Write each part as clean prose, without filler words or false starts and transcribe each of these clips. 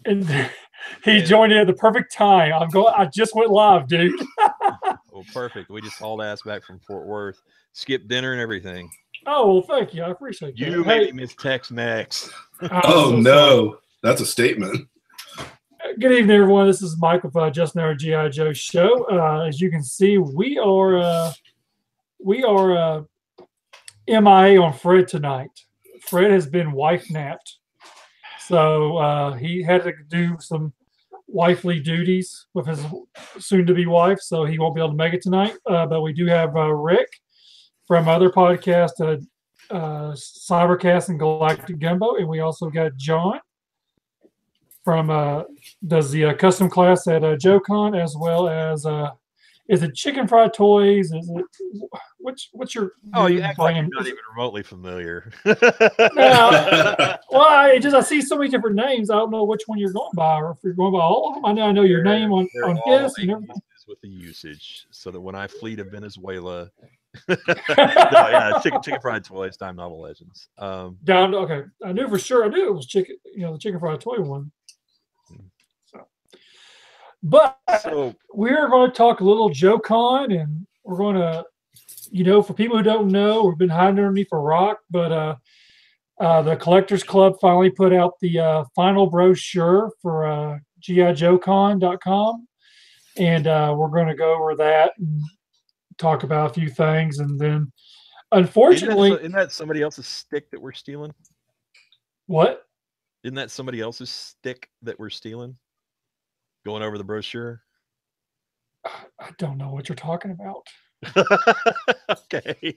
And he joined in at the perfect time. I just went live, dude. Well, perfect. We just hauled ass back from Fort Worth, skipped dinner and everything. Oh, well, thank you. I appreciate that. You made me miss Tex-Mex. Oh, so no. Sorry. That's a statement. Good evening, everyone. This is Mike with Just Now G.I. Joe show. As you can see, we are MIA on Fred tonight. Fred has been wife napped. So he had to do some wifely duties with his soon-to-be wife, so he won't be able to make it tonight. But we do have Rick from other podcasts, Cybercast and Galactic Gumbo, and we also got John from does the custom class at JoeCon, as well as is it Chicken Fried Toys? Is it what's your you act like you're not even remotely familiar. Well, I see so many different names. I don't know which one you're going by, or if you're going by all of them. I know your name on his and everything. With the usage, so that when I flee to Venezuela, Chicken Fried Toys, Time Novel Legends. Okay, I knew for sure. I knew it was chicken. The Chicken Fried Toy one. But we're going to talk a little JoeCon, and we're going to, for people who don't know, we've been hiding underneath a rock, but the Collectors Club finally put out the final brochure for GIJoeCon.com, and we're going to go over that and talk about a few things, and then, unfortunately... Isn't that somebody else's stick that we're stealing? What? Isn't that somebody else's stick that we're stealing? Going over the brochure? I don't know what you're talking about. Okay.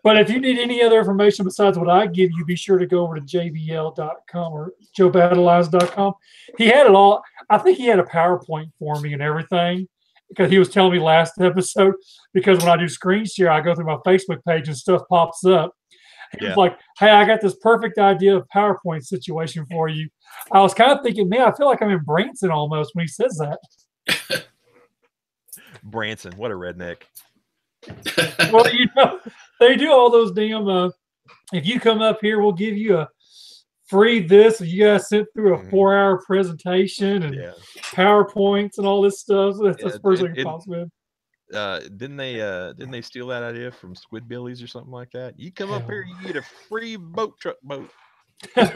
But if you need any other information besides what I give you, be sure to go over to jbl.com or joebattleeyes.com. He had it all. I think he had a PowerPoint for me and everything, because he was telling me last episode, because when I do screen share, I go through my Facebook page and stuff pops up. He was like, hey, I got this perfect idea of PowerPoint situation for you. I was kind of thinking, man, I feel like I'm in Branson almost when he says that. Branson, what a redneck. Well, they do all those damn, if you come up here, we'll give you a free this. You guys sit through a 4-hour presentation and PowerPoints and all this stuff. So that's the first thing that pops in. Didn't they steal that idea from Squidbillies or something like that? You come up here, you get a free boat. Get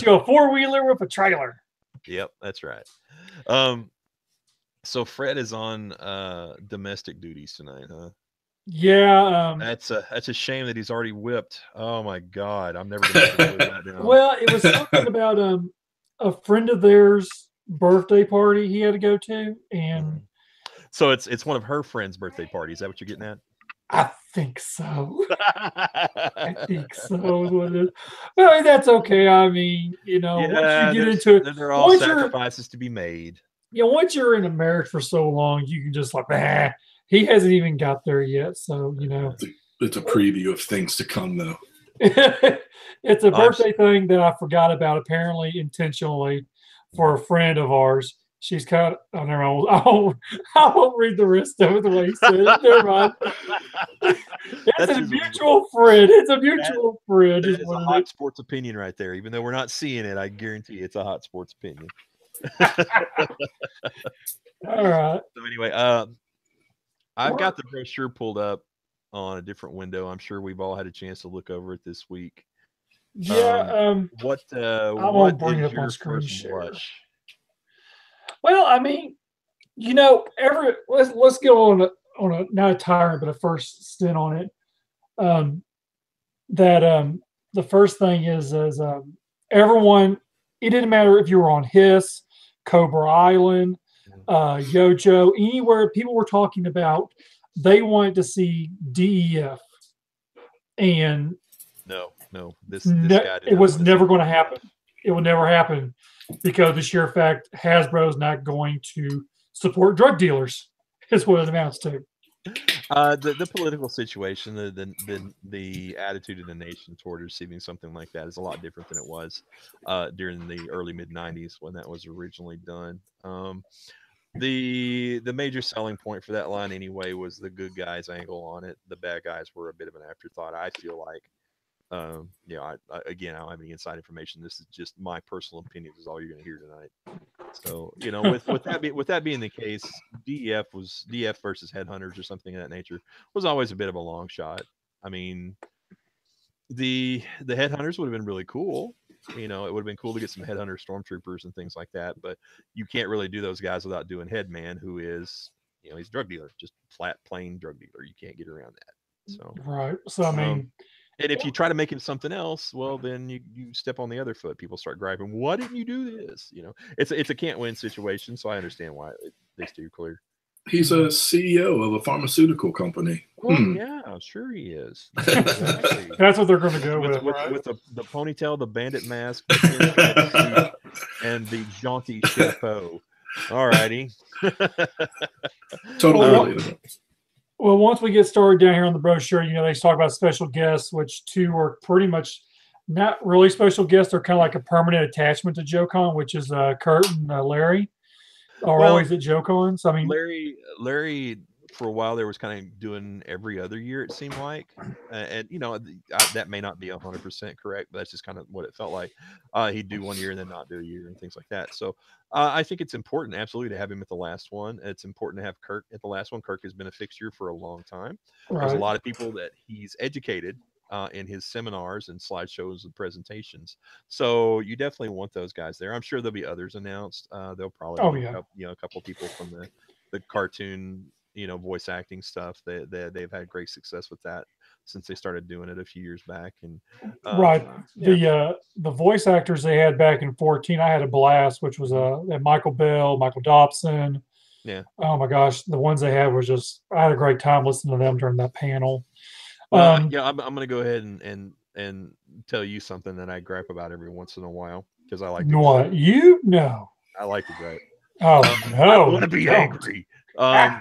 you a 4-wheeler with a trailer. Yep, that's right. So Fred is on domestic duties tonight, huh? Yeah. That's a shame that he's already whipped. Oh my God, I'm never gonna live that down. Well, it was something about a friend of theirs' birthday party he had to go to, and so it's one of her friends' birthday parties. Is that what you're getting at? I think so. I think so. Well, that's okay. I mean, once you get into it, there are all sacrifices to be made. Once you're in a marriage for so long, you can just he hasn't even got there yet. So, It's a preview of things to come, though. It's a birthday thing that I forgot about, apparently intentionally, for a friend of ours. She's kind of, I won't read the rest of it the way he said it. Never mind. It's a mutual friend. It's a mutual friend. It's a hot sports opinion right there. Even though we're not seeing it, I guarantee it's a hot sports opinion. All right. So anyway, I've got the brochure pulled up on a different window. I'm sure we've all had a chance to look over it this week. Yeah. What I won't bring it up on screen share. Well, I mean, let's go on a not a tyrant, but a first stint on it. The first thing is everyone. It didn't matter if you were on Hiss, Cobra Island, Yojo, anywhere people were talking about. They wanted to see DEF, and no, this guy it was never going to happen. It would never happen. Because the sheer fact Hasbro's not going to support drug dealers is what it amounts to. The political situation, the attitude of the nation toward receiving something like that is a lot different than it was during the early mid-90s when that was originally done. The major selling point for that line anyway was the good guys angle on it. The bad guys were a bit of an afterthought, I feel like. You know, again, I don't have any inside information. This is just my personal opinion. Is all you're going to hear tonight. So, you know, with that being the case, DEF versus Headhunters or something of that nature was always a bit of a long shot. I mean, the Headhunters would have been really cool. You know, it would have been cool to get some Headhunter stormtroopers and things like that. But you can't really do those guys without doing Headman, who is, you know, he's a drug dealer, just flat plain drug dealer. You can't get around that. So right. So I mean, and if you try to make him something else, well, then you step on the other foot. People start griping, "Why didn't you do this?" You know, it's a can't win situation. So I understand why they steer clear. He's a CEO of a pharmaceutical company. Well, yeah, sure he is. Exactly. that's what they're going to go with, right? With the ponytail, the bandit mask, the and the jaunty chapeau. All righty. Totally. Well, once we get started down here on the brochure, you know, they talk about special guests, which two are pretty much not really special guests. They're kind of like a permanent attachment to JoeCon, which is Kurt and Larry are always at JoeCon. So, I mean, Larry, for a while there was kind of doing every other year, it seemed like, and you know, that may not be 100% correct, but that's just kind of what it felt like. He'd do one year and then not do a year and things like that. So I think it's important, absolutely, to have him at the last one. It's important to have Kirk at the last one. Kirk has been a fixture for a long time. right. There's a lot of people that he's educated in his seminars and slideshows and presentations. So you definitely want those guys there. I'm sure there'll be others announced. They'll probably be a couple people from the cartoon, you know, voice acting stuff. They've had great success with that since they started doing it a few years back. And right, the voice actors they had back in 2014, I had a blast, which was Michael Bell, Michael Dobson. Yeah. Oh my gosh, the ones they had was just, I had a great time listening to them during that panel. Well, yeah, I'm going to go ahead and tell you something that I gripe about every once in a while because I like to what gripe. You know. I like to gripe. Oh no! I want to be angry. I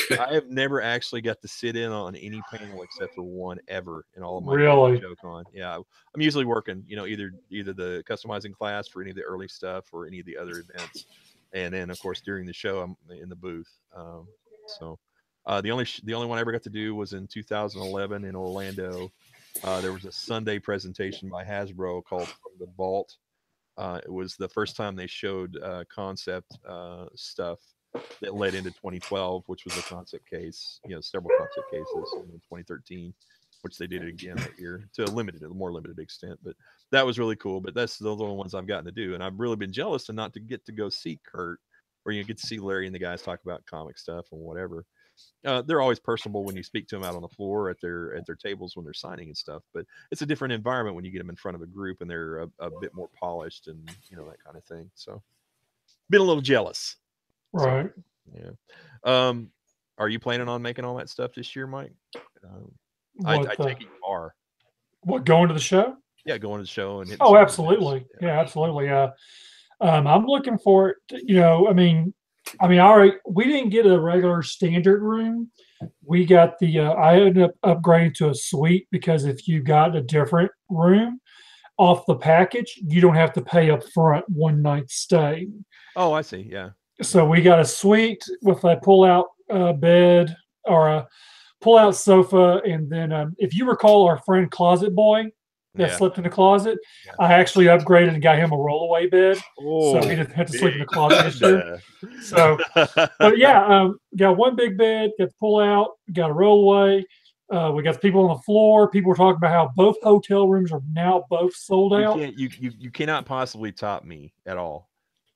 have never actually got to sit in on any panel except for one ever in all of my JoeCon. Yeah, I'm usually working, you know, either the customizing class for any of the early stuff or any of the other events, and then of course during the show I'm in the booth. The only one I ever got to do was in 2011 in Orlando. There was a Sunday presentation by Hasbro called From the Vault. It was the first time they showed concept stuff that led into 2012, which was a concept case, you know, several concept cases in 2013, which they did it again that year to a more limited extent. But that was really cool. But those are the ones I've gotten to do. And I've really been jealous to not to get to go see Kurt, or you get to see Larry and the guys talk about comic stuff and whatever. They're always personable when you speak to them out on the floor at their tables when they're signing and stuff, but it's a different environment when you get them in front of a group and they're a bit more polished and, you know, that kind of thing. So been a little jealous. Right. So, yeah. Are you planning on making all that stuff this year, Mike? I take it you are. What, going to the show? Yeah, going to the show and absolutely. Yeah, absolutely. I'm looking for it. You know, I mean, all right, we didn't get a regular standard room. We got I ended up upgrading to a suite because if you got a different room off the package, you don't have to pay up front one night stay. Oh, I see. Yeah. So we got a suite with a pull-out bed or a pull-out sofa. And then if you recall our friend Closet Boy, that slept in the closet. Yeah. I actually upgraded and got him a rollaway bed, so he didn't have to sleep in the closet this year. So, but yeah, got one big bed, got the pull out, got a rollaway. We got the people on the floor. People were talking about how both hotel rooms are now both sold out. You cannot possibly top me at all.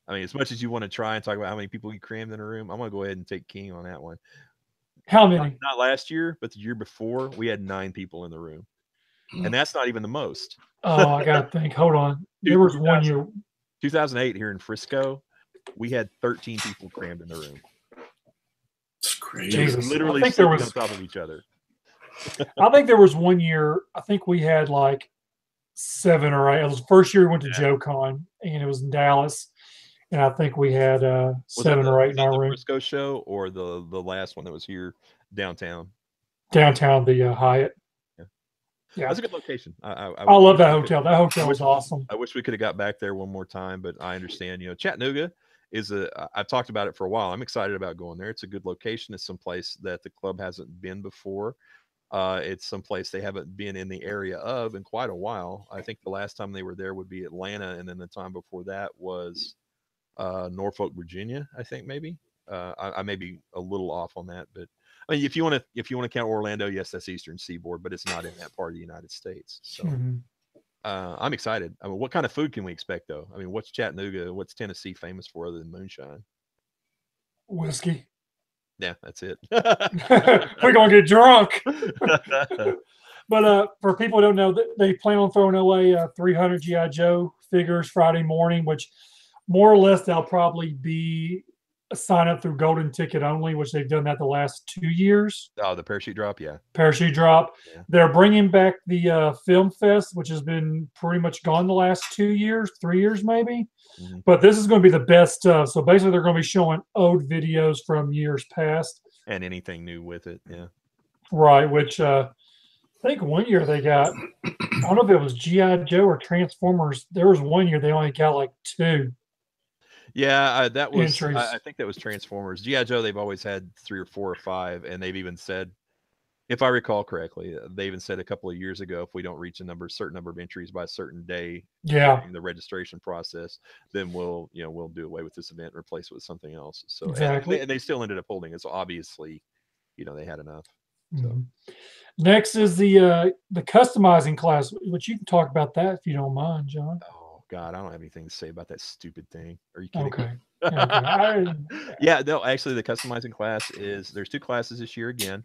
I mean, as much as you want to try and talk about how many people you crammed in a room, I'm going to go ahead and take King on that one. How many? Not last year, but the year before, we had 9 people in the room. And that's not even the most. Oh, I got to think. Hold on. There was 1 year. 2008 here in Frisco, we had 13 people crammed in the room. It's crazy. Jesus. Literally sitting on top of each other. I think there was 1 year, I think we had like 7 or 8. It was the first year we went to JoeCon, and it was in Dallas. And I think we had 7 or 8 in our room. Frisco show or the last one that was here downtown? Downtown, the Hyatt. Yeah, that's a good location. I love that hotel. That hotel was awesome. I wish we could have got back there one more time, but I understand. You know, Chattanooga is I've talked about it for a while. I'm excited about going there. It's a good location. It's someplace that the club hasn't been before. It's someplace they haven't been in the area of in quite a while. I think the last time they were there would be Atlanta, and then the time before that was Norfolk, Virginia. I think maybe. I may be a little off on that, but I mean, if you want to count Orlando, yes, that's Eastern Seaboard, but it's not in that part of the United States. So Mhm. I'm excited. I mean, what kind of food can we expect though? I mean, what's Chattanooga, what's Tennessee famous for other than moonshine? Whiskey. Yeah, that's it. We're gonna get drunk. But for people who don't know, they plan on throwing away 300 GI Joe figures Friday morning, which more or less they'll probably be a sign up through Golden Ticket only, which they've done that the last 2 years. Oh, the parachute drop, yeah. Parachute drop. Yeah. They're bringing back the Film Fest, which has been pretty much gone the last 2 years, 3 years maybe. Mhm. But this is going to be the best stuff. So basically, they're going to be showing old videos from years past. And anything new with it, yeah. Right, which I think one year they got, I don't know if it was G.I. Joe or Transformers. There was one year they only got like 2 Yeah, that was. entries. I think that was Transformers. GI Joe. They've always had 3 or 4 or 5, and they've even said, if I recall correctly, they even said a couple of years ago, if we don't reach certain number of entries by a certain day Yeah, during the registration process, then we'll do away with this event and replace it with something else. So, exactly. and they still ended up holding it. So obviously, they had enough. So. Mhm. Next is the customizing class, which you can talk about that if you don't mind, John. Oh God, I don't have anything to say about that stupid thing. Are you kidding Okay. me? Okay. Yeah, no, actually, the customizing class there's 2 classes this year again.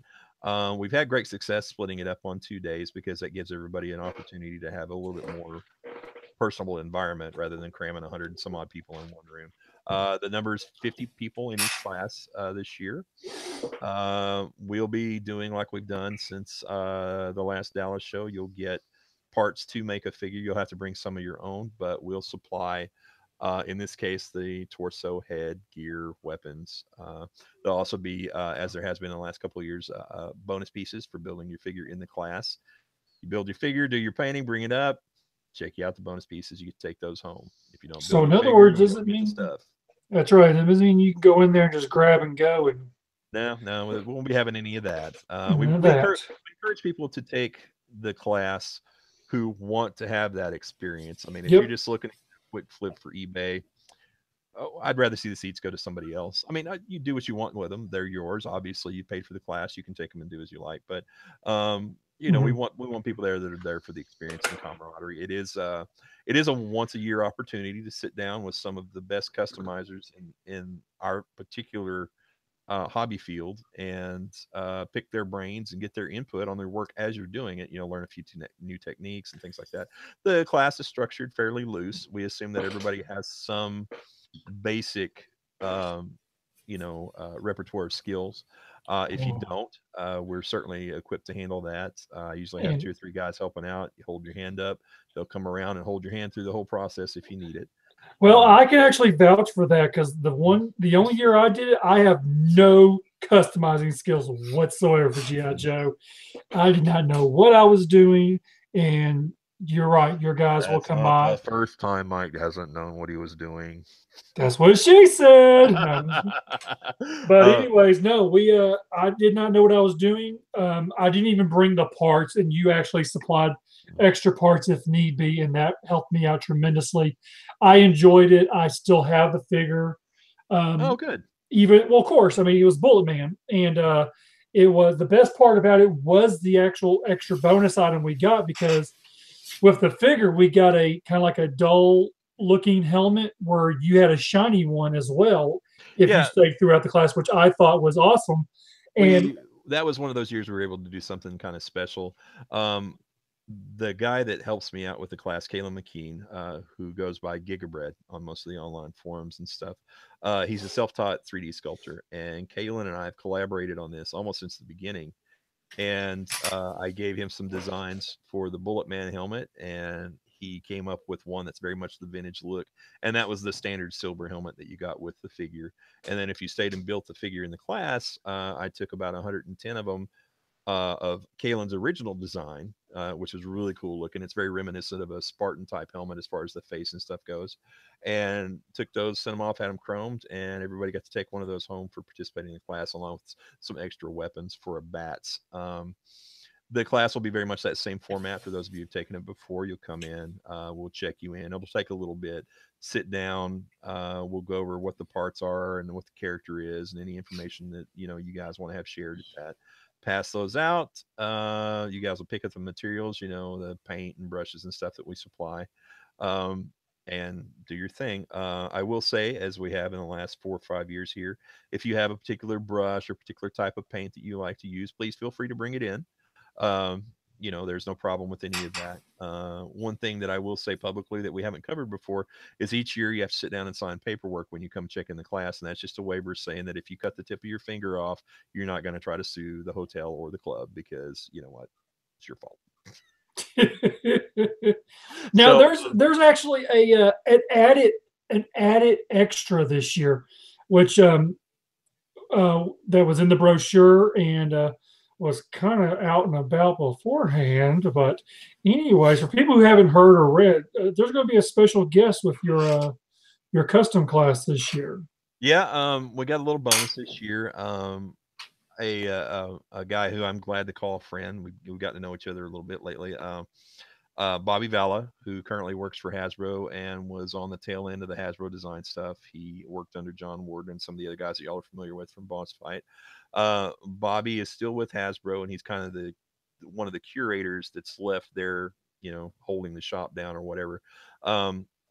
We've had great success splitting it up on 2 days because that gives everybody an opportunity to have a little bit more personable environment rather than cramming 100 and some odd people in one room. The number is 50 people in each class this year. We'll be doing like we've done since the last Dallas show. You'll get parts to make a figure. You'll have to bring some of your own, but we'll supply, in this case, the torso, head, gear, weapons. There'll also be, as there has been in the last couple of years, bonus pieces for building your figure in the class. You build your figure, do your painting, bring it up, check you out the bonus pieces. You can take those home. If you don't So build in your other figure, words, you does don't it get the mean stuff. that's right? It doesn't mean you can go in there and just grab and go and No, we won't be having any of that. We, none of we, that. encourage, we encourage people to take the class who want to have that experience. I mean, if you're Yep. just looking at a quick flip for eBay, I'd rather see the seats go to somebody else. I mean, you do what you want with them; they're yours. Obviously, you paid for the class; you can take them and do as you like. But we Mhm. want people there that are there for the experience and camaraderie. It is a once a year opportunity to sit down with some of the best customizers in our particular hobby field and pick their brains and get their input on their work as you're doing it. Learn a few new techniques and things like that. The class is structured fairly loose. We assume that everybody has some basic, repertoire of skills. If you Oh. don't, we're certainly equipped to handle that. I usually have And 2 or 3 guys helping out. You hold your hand up; they'll come around and hold your hand through the whole process if you need it. well, I can actually vouch for that because the only year I did it, I have no customizing skills whatsoever for GI Joe. I did not know what I was doing, and you're right. Your guys will That's come not by. the first time Mike hasn't known what he was doing. That's what she said. No. But uh, anyways, no, I did not know what I was doing. I didn't even bring the parts, and you actually supplied extra parts if need be, and that helped me out tremendously. I enjoyed it. I still have the figure. oh, Um, good. Even well, of course, I mean it was Bullet Man, and it was the best part about it was the actual extra bonus item we got because with the figure we got a kind of like a dull looking helmet where you had a shiny one as well if you Yeah, stayed throughout the class, which I thought was awesome. And we that was one of those years we were able to do something kind of special. Um, the guy that helps me out with the class, Kalen McKean, who goes by Gigabread on most of the online forums and stuff, he's a self-taught 3D sculptor, and Kalen and I have collaborated on this almost since the beginning. And I gave him some designs for the Bullet Man helmet, and he came up with one that's very much the vintage look, and that was the standard silver helmet that you got with the figure. And then if you stayed and built the figure in the class, I took about 110 of them of Kalen's original design, which was really cool looking. It's very reminiscent of a Spartan type helmet as far as the face and stuff goes. And took those, sent them off, had them chromed, and everybody got to take one of those home for participating in the class, along with some extra weapons for a bats. the class will be very much that same format. For those of you who've taken it before, you'll come in, we'll check you in. It'll take a little bit, sit down, we'll go over what the parts are and what the character is and any information that, you know, you guys want to have shared at that. Pass those out. You guys will pick up the materials, you know, the paint and brushes and stuff that we supply, and do your thing. I will say, as we have in the last 4 or 5 years here, if you have a particular brush or particular type of paint that you like to use, please feel free to bring it in. You know, there's no problem with any of that. One thing that I will say publicly that we haven't covered before is each year you have to sit down and sign paperwork when you come check in the class. And that's just a waiver saying that if you cut the tip of your finger off, you're not going to try to sue the hotel or the club because, you know what, it's your fault. Now there's actually an added extra this year, which that was in the brochure and was kind of out and about beforehand. But anyways, for people who haven't heard or read, there's going to be a special guest with your custom class this year. Yeah, we got a little bonus this year. A guy who I'm glad to call a friend. We got to know each other a little bit lately. Bobby Valla, who currently works for Hasbro and was on the tail end of the Hasbro design stuff. He worked under John Ward and some of the other guys that y'all are familiar with from Boss Fight. Bobby is still with Hasbro, and he's kind of one of the curators that's left there, you know, holding the shop down or whatever.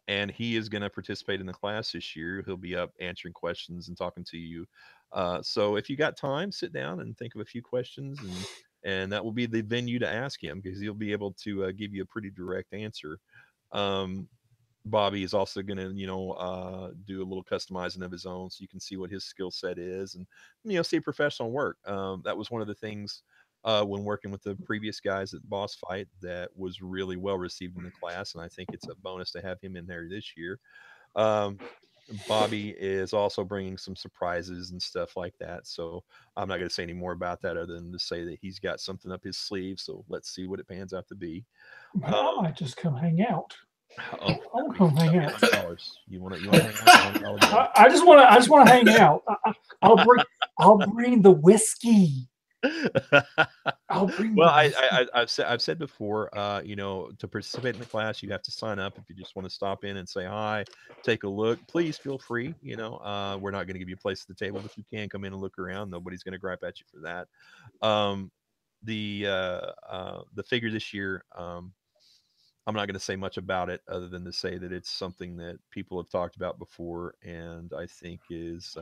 And he is going to participate in the class this year. He'll be up answering questions and talking to you. So if you got time, sit down and think of a few questions, and that will be the venue to ask him because he'll be able to give you a pretty direct answer. Bobby is also going to, you know, do a little customizing of his own so you can see what his skill set is and, you know, see professional work. That was one of the things when working with the previous guys at Boss Fight that was really well received in the class. And I think it's a bonus to have him in there this year. Bobby is also bringing some surprises and stuff like that. So I'm not going to say any more about that other than to say that he's got something up his sleeve. So let's see what it pans out to be. I might just come hang out. I'll come hang out. You want to hang out? I just want to hang out. I'll bring the whiskey. I've said before, you know, to participate in the class, you have to sign up. If you just want to stop in and say hi, take a look, please feel free. You know, we're not going to give you a place at the table, but you can come in and look around. Nobody's going to gripe at you for that. The figure this year, I'm not going to say much about it other than to say that it's something that people have talked about before, and I think is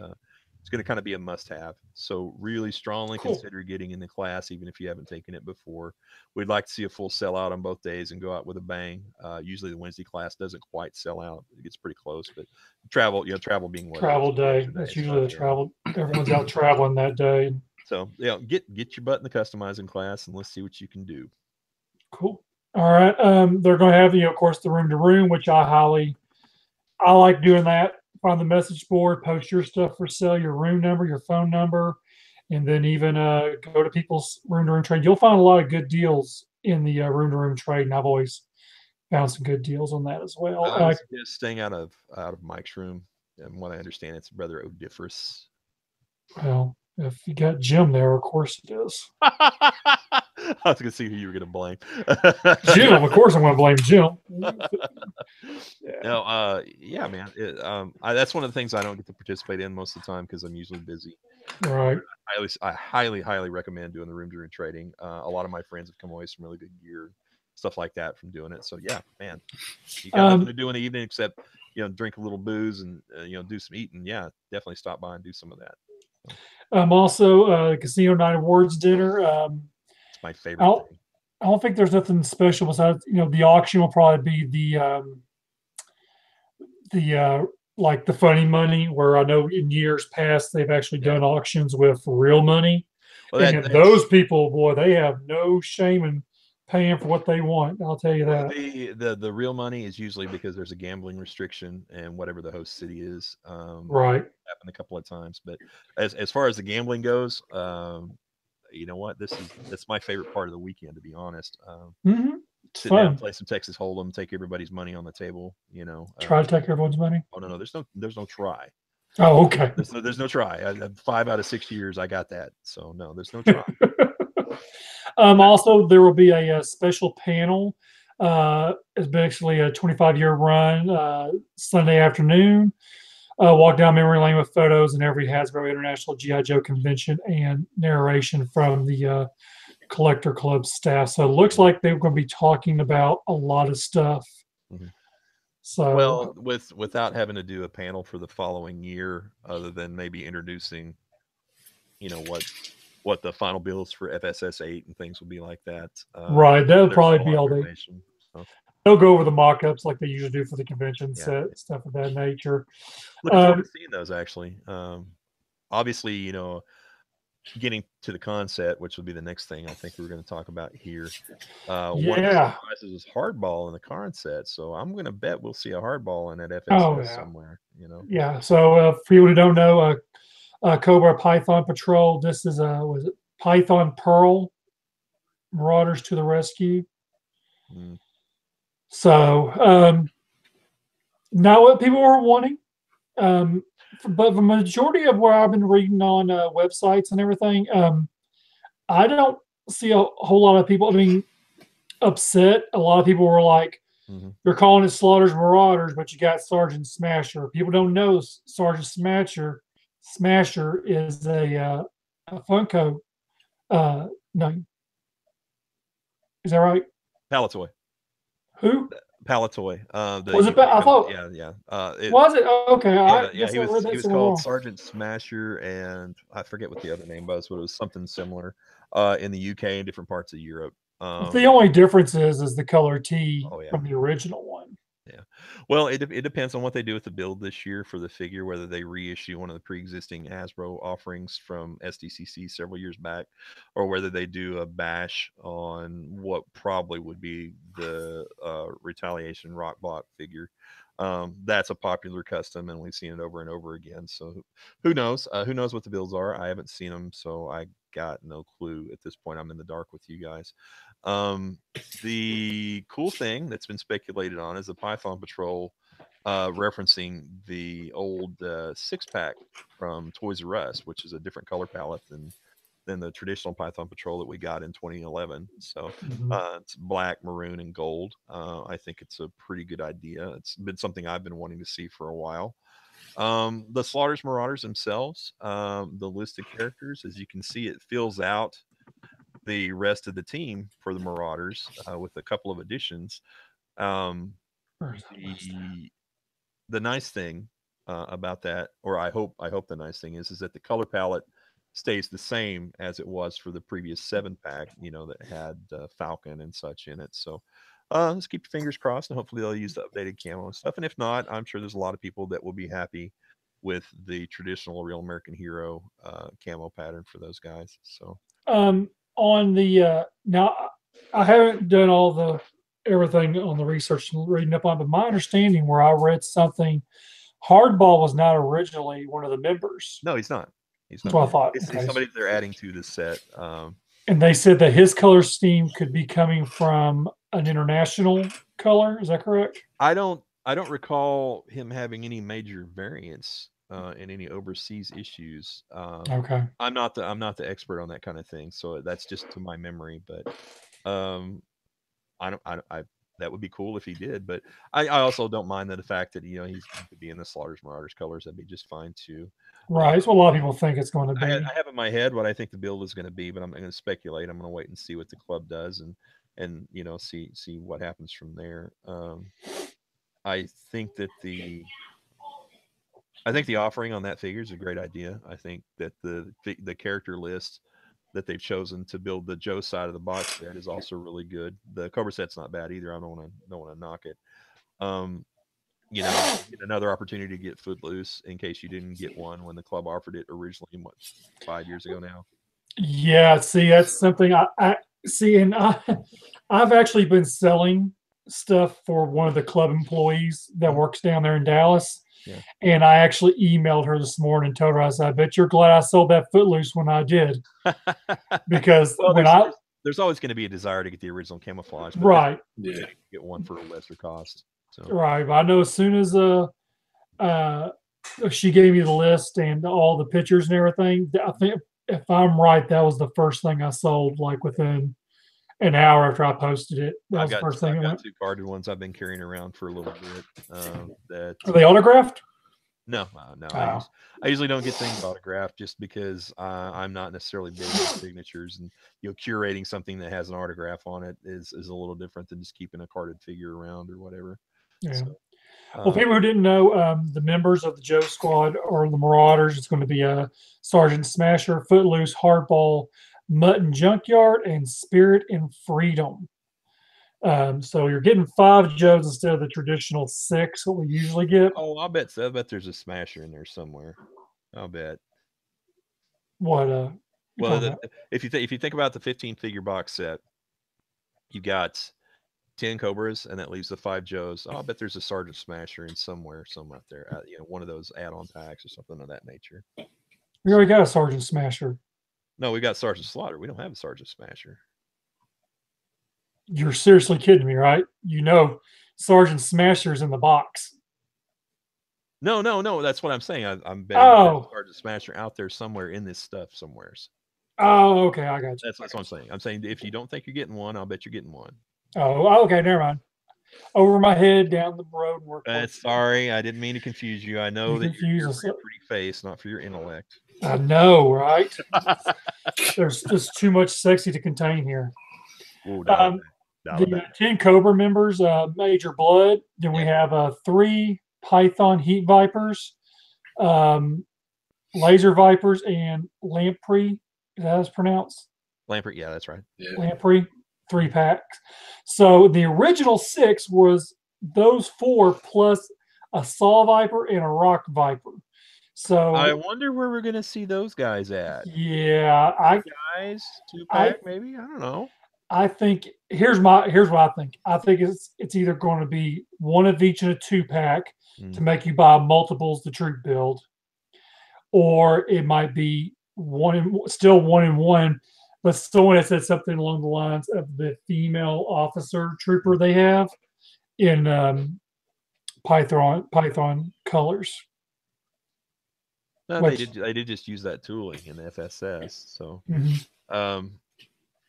it's going to kind of be a must-have. So really strongly consider getting in the class, even if you haven't taken it before. We'd like to see a full sellout on both days and go out with a bang. Usually the Wednesday class doesn't quite sell out; it gets pretty close. But travel being what travel day. That's usually the travel. Everyone's out traveling that day. So yeah, get your butt in the customizing class and let's see what you can do. Cool. All right. They're going to have, you know, of course, the room to room, which I like doing that. Find the message board, post your stuff for sale, your room number, your phone number, and then even go to people's room to room trade. You'll find a lot of good deals in the room to room trade, and I've always found some good deals on that as well. Just staying out of Mike's room, and what I understand, it's rather odoriferous. Well, if you got Jim there, of course it is. I was going to see who you were going to blame. Jim, of course I'm going to blame Jim. No, yeah, man. That's one of the things I don't get to participate in most of the time because I'm usually busy. Right. I highly recommend doing the room to room trading. A lot of my friends have come away with some really good gear, stuff like that from doing it. So yeah, man, you got nothing to do in the evening except, you know, drink a little booze and you know, do some eating. Yeah, definitely stop by and do some of that. Also, Casino Night Awards dinner. It's my favorite thing. I don't think there's nothing special besides, you know, the auction will probably be the like the funny money, where I know in years past they've actually done auctions with real money. Well, and those people, boy, they have no shame in paying for what they want. I'll tell you that. The real money is usually because there's a gambling restriction and whatever the host city is. Right. Happened a couple of times, but as far as the gambling goes, you know what? That's my favorite part of the weekend, to be honest. Sit down, play some Texas Hold'em, take everybody's money on the table. You know, try to take everyone's money. Oh no, there's no try. Oh, okay. There's no try. 5 out of 6 years I got that. So no, there's no try. Also, there will be a special panel. It's basically a 25-year run, Sunday afternoon. Walk down memory lane with photos and every Hasbro International GI Joe convention and narration from the Collector Club staff. So it looks like they're going to be talking about a lot of stuff. Mhm. So Well, without having to do a panel for the following year, other than maybe introducing, what the final builds for FSS 8 and things will be like that. right, that'll There's not probably a be lot all of they. information. So, They'll go over the mock-ups like they usually do for the convention yeah. set, stuff of that nature. Looking forward to seeing those actually. Obviously, getting to the concept, which will be the next thing I think we're going to talk about here. One of the Yeah. surprises was hardball in the concept, so I'm going to bet we'll see a hardball in that FSS Oh, yeah. somewhere. Yeah. So for people who don't know, Cobra Python Patrol. This is was it Python Pearl Marauders to the rescue. Mm. So not what people were wanting. But the majority of where I've been reading on websites and everything, I don't see a whole lot of people. I mean, upset. A lot of people were like, "They're calling it Slaughter's Marauders, but you got Sergeant Smasher." People don't know Sergeant Smasher. Smasher is a Funko. No, is that right? Palatoy. Who? Palatoy. Was it? I thought. Yeah. Was it? Okay. Yeah, he was called Sergeant Smasher, and I forget what the other name was, but it was something similar in the UK and different parts of Europe. The only difference is the color T yeah. from the original one. Yeah. Well, it depends on what they do with the build this year for the figure, whether they reissue one of the pre-existing Hasbro offerings from SDCC several years back, or whether they do a bash on what probably would be the Retaliation Rock Block figure. That's a popular custom, and we've seen it over and over again. So who knows? Who knows what the builds are? I haven't seen them, so I got no clue at this point. I'm in the dark with you guys. The cool thing that's been speculated on is the Python Patrol referencing the old 6-pack from Toys R Us, which is a different color palette than the traditional Python Patrol that we got in 2011. So it's black, maroon, and gold. I think it's a pretty good idea. It's been something I've been wanting to see for a while. The Slaughter's Marauders themselves, the list of characters, as you can see, it fills out the rest of the team for the Marauders with a couple of additions. The nice thing about that, or I hope the nice thing is that the color palette stays the same as it was for the previous 7-pack, that had Falcon and such in it. So let's keep your fingers crossed, and hopefully they'll use the updated camo and stuff. And if not, I'm sure there's a lot of people that will be happy with the traditional Real American Hero camo pattern for those guys. So on the now, I haven't done all the everything on the research and reading up on, but my understanding, where I read something, Hardball was not originally one of the members. No, he's not. He's not. That's what I thought. It's somebody they're adding to the set. And they said that his color scheme could be coming from an international color. Is that correct? I don't recall him having any major variants in any overseas issues. Okay. I'm not the expert on that kind of thing, so that's just to my memory. But that would be cool if he did. But I also don't mind the fact that he could be in the Slaughter's Marauders colors. That'd be just fine too. Right. That's what a lot of people think it's going to be. I have in my head what I think the build is going to be, but I'm not going to speculate. I'm going to wait and see what the club does and see what happens from there. I think the offering on that figure is a great idea. I think that the character list that they've chosen to build the Joe side of the box set is also really good. The Cobra set's not bad either. I don't want to knock it. Get another opportunity to get Footloose in case you didn't get one when the club offered it originally, 5 years ago now. Yeah, see, that's something I see, and I've actually been selling stuff for one of the club employees that works down there in Dallas. Yeah. And I actually emailed her this morning and told her, I said, I bet you're glad I sold that Footloose when I did. Because there's always going to be a desire to get the original camouflage. But right. Yeah. Get one for a lesser cost. So. Right. But I know as soon as she gave me the list and all the pictures and everything, I think if I'm right, that was the first thing I sold like within an hour after I posted it. That was the first thing. I've That got went. 2 carded ones I've been carrying around for a little bit. That Are they autographed? no, no. Oh. I usually don't get things autographed just because I'm not necessarily big on signatures, and curating something that has an autograph on it is a little different than just keeping a carded figure around or whatever. Yeah. So, Well, people who didn't know, the members of the Joe Squad or the Marauders, it's going to be Sergeant Smasher, Footloose, Hardball, Mutton Junkyard, and Spirit and Freedom. So you're getting 5 Joes instead of the traditional 6 that we usually get. oh, I bet there's a smasher in there somewhere. I'll bet. What? Well, if you think about the 15 figure box set, you got 10 Cobras, and that leaves the 5 Joes. Oh, I bet there's a Sergeant Smasher in somewhere out there. One of those add-on packs or something of that nature. We already got a Sergeant Smasher. No, we got Sergeant Slaughter. We don't have a Sergeant Smasher. You're seriously kidding me, right? Sergeant Smasher's in the box. No. That's what I'm saying. I'm betting there's a Sergeant Smasher out there somewhere in this stuff somewheres. Oh, okay, I got you. That's what I'm saying. I'm saying if you don't think you're getting one, I'll bet you're getting one. Oh, okay, never mind. Over my head, down the road. Sorry, I didn't mean to confuse you. I know that you're here for your pretty face, not for your intellect. I know, right? There's just too much sexy to contain here. Ooh, the 10 Cobra members, Major Blood. Then we have 3 Python Heat Vipers, Laser Vipers, and Lamprey. Is that how it's pronounced? Lamprey, yeah, that's right. Yeah. Lamprey, 3 packs. So the original 6 was those 4 plus a Saw Viper and a Rock Viper. So I wonder where we're gonna see those guys at. Yeah, guys 2-pack maybe. I don't know. I think here's what I think. I think it's either going to be one of each in a 2-pack to make you buy multiples the troop build, or it might be one in one, but someone has said something along the lines of the female officer trooper they have in Python colors. No, they did just use that tooling in FSS. So, when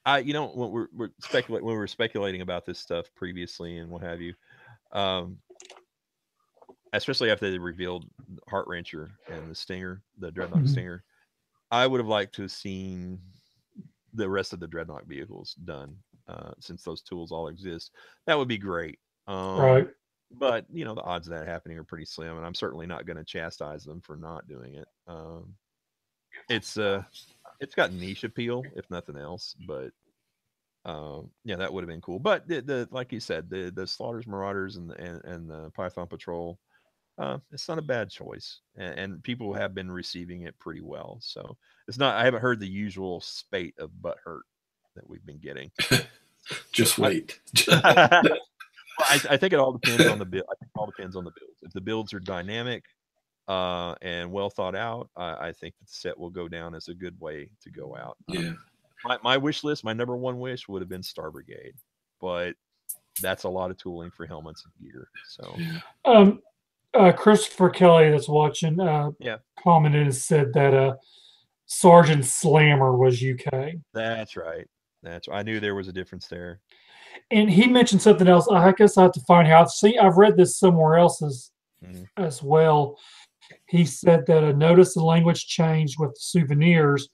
we were speculating about this stuff previously and what have you, especially after they revealed Heart Wrencher and the Stinger, the Dreadnought Stinger, I would have liked to have seen the rest of the Dreadnought vehicles done, since those tools all exist. That would be great. Right. But the odds of that happening are pretty slim, and I'm certainly not going to chastise them for not doing it. It's got niche appeal, if nothing else. But that would have been cool. But the like you said, the Slaughters, Marauders, and the Python Patrol, it's not a bad choice, and people have been receiving it pretty well. So it's not. I haven't heard the usual spate of butt hurt that we've been getting. Just wait. I think it all depends on the build. I think it all depends on the builds. If the builds are dynamic and well thought out, I think that the set will go down as a good way to go out. Yeah. My wish list, my number one wish would have been Star Brigade, but that's a lot of tooling for helmets and gear. So, Christopher Kelly, that's watching, commented and said that Sergeant Slammer was UK. That's right. I knew there was a difference there. And he mentioned something else. I guess I have to find out. I've read this somewhere else as well. He said that a notice the language changed with the souvenirs.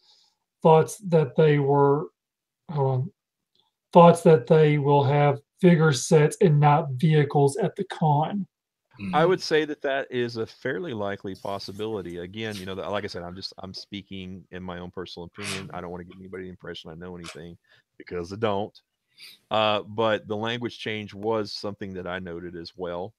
Thoughts that they will have figure sets and not vehicles at the con. I would say that is a fairly likely possibility. Again, like I said, I'm speaking in my own personal opinion. I don't want to give anybody the impression I know anything, because I don't. But the language change was something that I noted as well.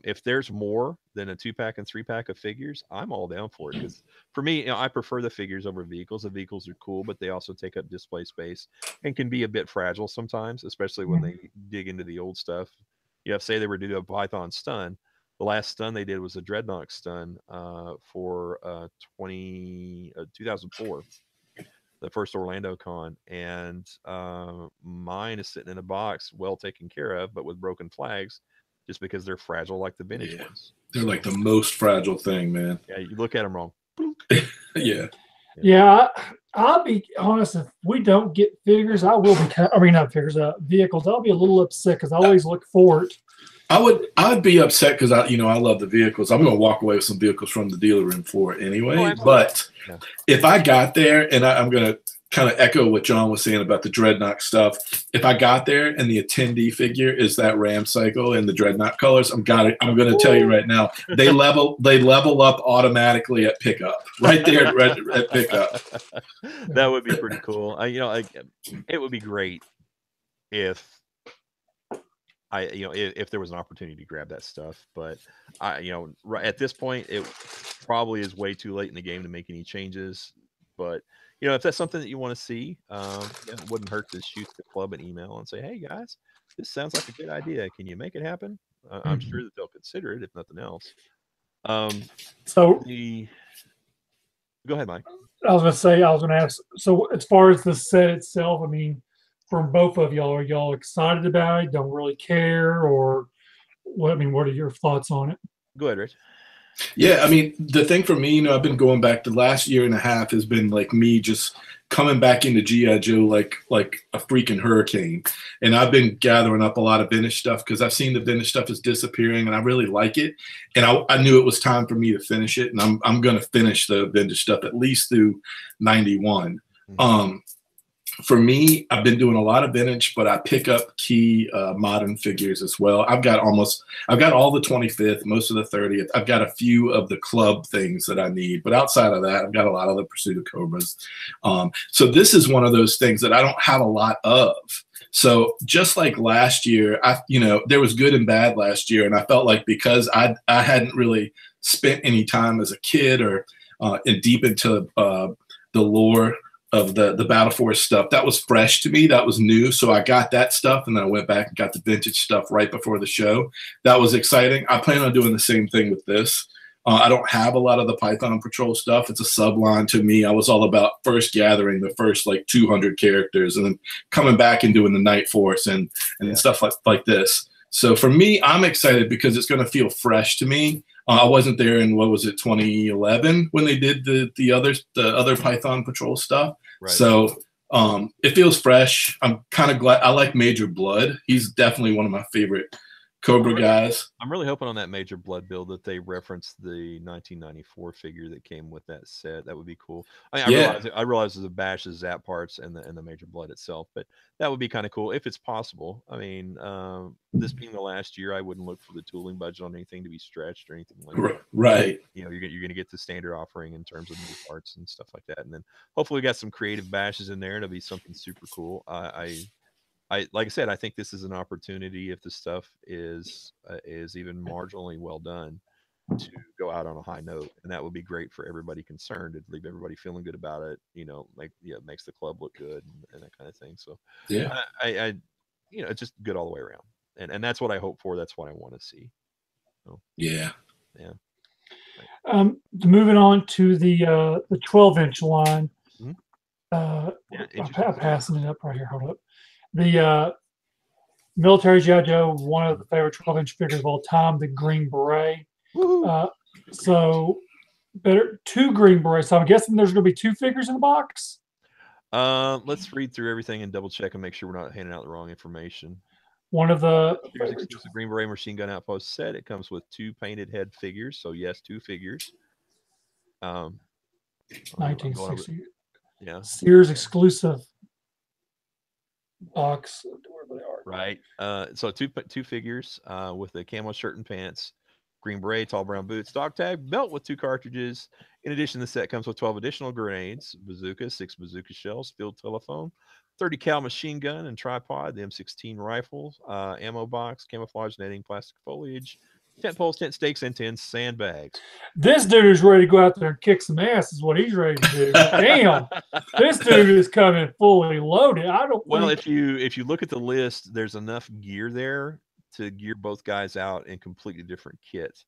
If there's more than a 2-pack and 3-pack of figures, I'm all down for it. Because for me, I prefer the figures over vehicles. The vehicles are cool, but they also take up display space and can be a bit fragile sometimes, especially when they dig into the old stuff. Say they were to do a Python stun. The last stun they did was a Dreadnought stun for 2004. The first Orlando con, and mine is sitting in a box, well taken care of, but with broken flags, just because they're fragile like the vintage ones. They're like the most fragile thing, man. Yeah, you look at them wrong. Yeah. Yeah, I'll be honest. If we don't get figures, I will be. I mean, not figures, vehicles. I'll be a little upset because I always look forward. I'd be upset because I love the vehicles. I'm going to walk away with some vehicles from the dealer room floor anyway. But if I got there, and I'm going to kind of echo what John was saying about the Dreadnought stuff. If I got there and the attendee figure is that Ram cycle in the Dreadnought colors, I'm going to tell you right now, they level up automatically at pickup. Right there at pickup. That would be pretty cool. It would be great if if there was an opportunity to grab that stuff, but right at this point, it probably is way too late in the game to make any changes. But if that's something that you want to see, it wouldn't hurt to shoot the club an email and say, "Hey guys, this sounds like a good idea. Can you make it happen?" I'm sure that they'll consider it, if nothing else. So go ahead, Mike. I was going to ask. So as far as the set itself, I mean, from both of y'all, are y'all excited about it? Don't really care, or what? I mean, what are your thoughts on it? Go ahead, Rich. Yeah, I mean, the thing for me, I've been going back. The last year and a half has been like me just coming back into G.I. Joe like a freaking hurricane. And I've been gathering up a lot of vintage stuff because I've seen the vintage stuff is disappearing, and I really like it. And I knew it was time for me to finish it, and I'm going to finish the vintage stuff at least through 91. For me, I've been doing a lot of vintage, but I pick up key modern figures as well. I've got all the 25th, most of the 30th. I've got a few of the club things that I need, but outside of that, I've got a lot of the Pursuit of Cobras. So this is one of those things that I don't have a lot of. So just like last year, there was good and bad last year, and I felt like because I hadn't really spent any time as a kid or deep into the lore of the Battle Force stuff, that was fresh to me. That was new. So I got that stuff, and then I went back and got the vintage stuff right before the show. That was exciting. I plan on doing the same thing with this. I don't have a lot of the Python Patrol stuff. It's a subline to me. I was all about first gathering the first 200 characters and then coming back and doing the Night Force and stuff like this. So for me, I'm excited because it's going to feel fresh to me. I wasn't there in 2011 when they did the other Python Patrol stuff. Right. So it feels fresh. I'm kind of glad. I like Major Blood. He's definitely one of my favorite Cobra guys. I'm really hoping on that Major Blood build that they reference the 1994 figure that came with that set. That would be cool. I realize there's a bash of Zap parts and the Major Blood itself, but that would be kind of cool if it's possible. I mean, this being the last year, I wouldn't look for the tooling budget on anything to be stretched or anything like that. Right. You're going to get the standard offering in terms of new parts and stuff like that, and then hopefully we got some creative bashes in there, and it'll be something super cool. Like I said, I think this is an opportunity if the stuff is even marginally well done to go out on a high note, and that would be great for everybody concerned. It'd leave everybody feeling good about it. It makes the club look good and that kind of thing. So yeah, it's just good all the way around, and that's what I hope for. That's what I want to see. So, yeah. Moving on to the 12-inch line. I'm passing it up right here. Hold up. The military G.I. Joe, one of the favorite 12-inch figures of all time, the Green Beret. So two Green Berets. So I'm guessing there's going to be two figures in the box. Let's read through everything and double check and make sure we're not handing out the wrong information. One of the Green Beret Machine Gun Outpost set. It comes with two painted head figures. So yes, two figures. 1960. Yeah. Sears exclusive box. Wherever they are. Right. So two figures with the camo shirt and pants, Green Beret, tall brown boots, dog tag, belt with 2 cartridges. In addition, the set comes with 12 additional grenades, bazooka, 6 bazooka shells, field telephone, 30 cal machine gun and tripod, the M16 rifle, ammo box, camouflage netting, plastic foliage, tent poles, tent stakes, and 10 sandbags. This dude is ready to go out there and kick some ass, is what he's ready to do. Damn, this dude is coming fully loaded. If you look at the list, there's enough gear there to gear both guys out in completely different kits.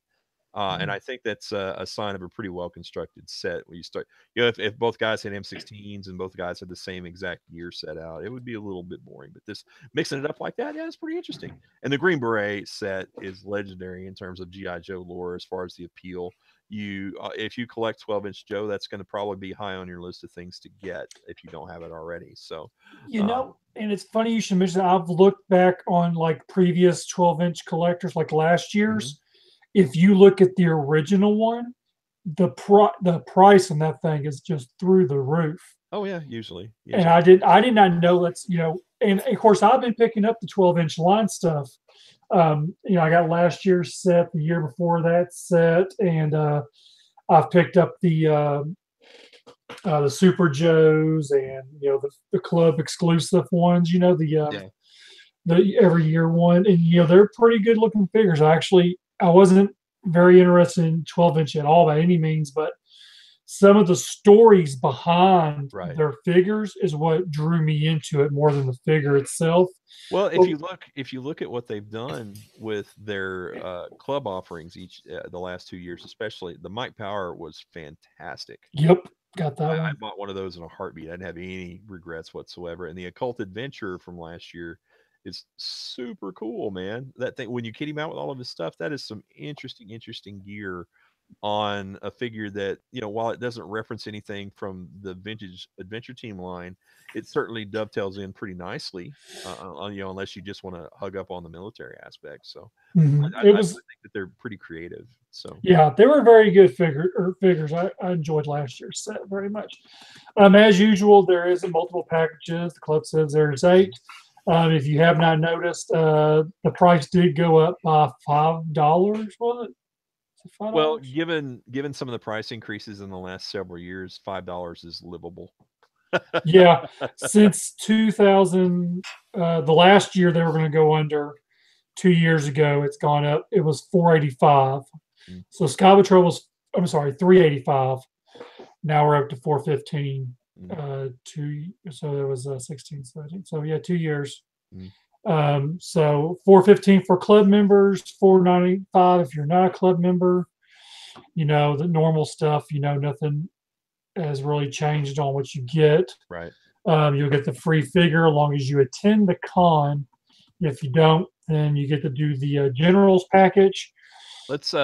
And I think that's a sign of a pretty well constructed set. When you start, if both guys had M16s and both guys had the same exact gear set out, it would be a little bit boring. But this mixing it up like that, it's pretty interesting. And the Green Beret set is legendary in terms of G.I. Joe lore as far as the appeal. if you collect 12-inch Joe, that's going to probably be high on your list of things to get if you don't have it already. So, And it's funny you should mention that. I've looked back on like previous 12-inch collectors, like last year's. If you look at the original one, the price on that thing is just through the roof. oh yeah, usually. And I did not know that's, and of course I've been picking up the 12-inch line stuff. I got last year's set, the year before that set, and I've picked up the Super Joes and the club exclusive ones. The every year one, and they're pretty good looking figures. I wasn't very interested in 12-inch at all by any means, but some of the stories behind their figures is what drew me into it more than the figure itself. Well, if you look at what they've done with their club offerings the last 2 years, especially the Mike Power was fantastic. Yep, got that one. I bought one of those in a heartbeat. I didn't have any regrets whatsoever. And the Occult Adventure from last year is super cool, man. That thing, when you kit him out with all of his stuff, that is some interesting gear on a figure that, while it doesn't reference anything from the vintage Adventure Team line, it certainly dovetails in pretty nicely, unless you just want to hug up on the military aspect. So I think that they're pretty creative. So yeah, they were very good figures. I enjoyed last year's set very much. As usual, there is multiple packages. The club says there's 8. If you have not noticed, the price did go up by $5. Was it? $5? Well, given some of the price increases in the last several years, $5 is livable. Yeah, since 2000, the last year they were going to go under. 2 years ago, it's gone up. It was $4.85. So Sky Patrol was, I'm sorry, $3.85. Now we're up to $4.15. So there was 16, 17. So yeah, 2 years. So $4.15 for club members, $4.95 if you're not a club member. The normal stuff. Nothing has really changed on what you get. Right. You'll get the free figure as long as you attend the con. If you don't, then you get to do the generals package. Let's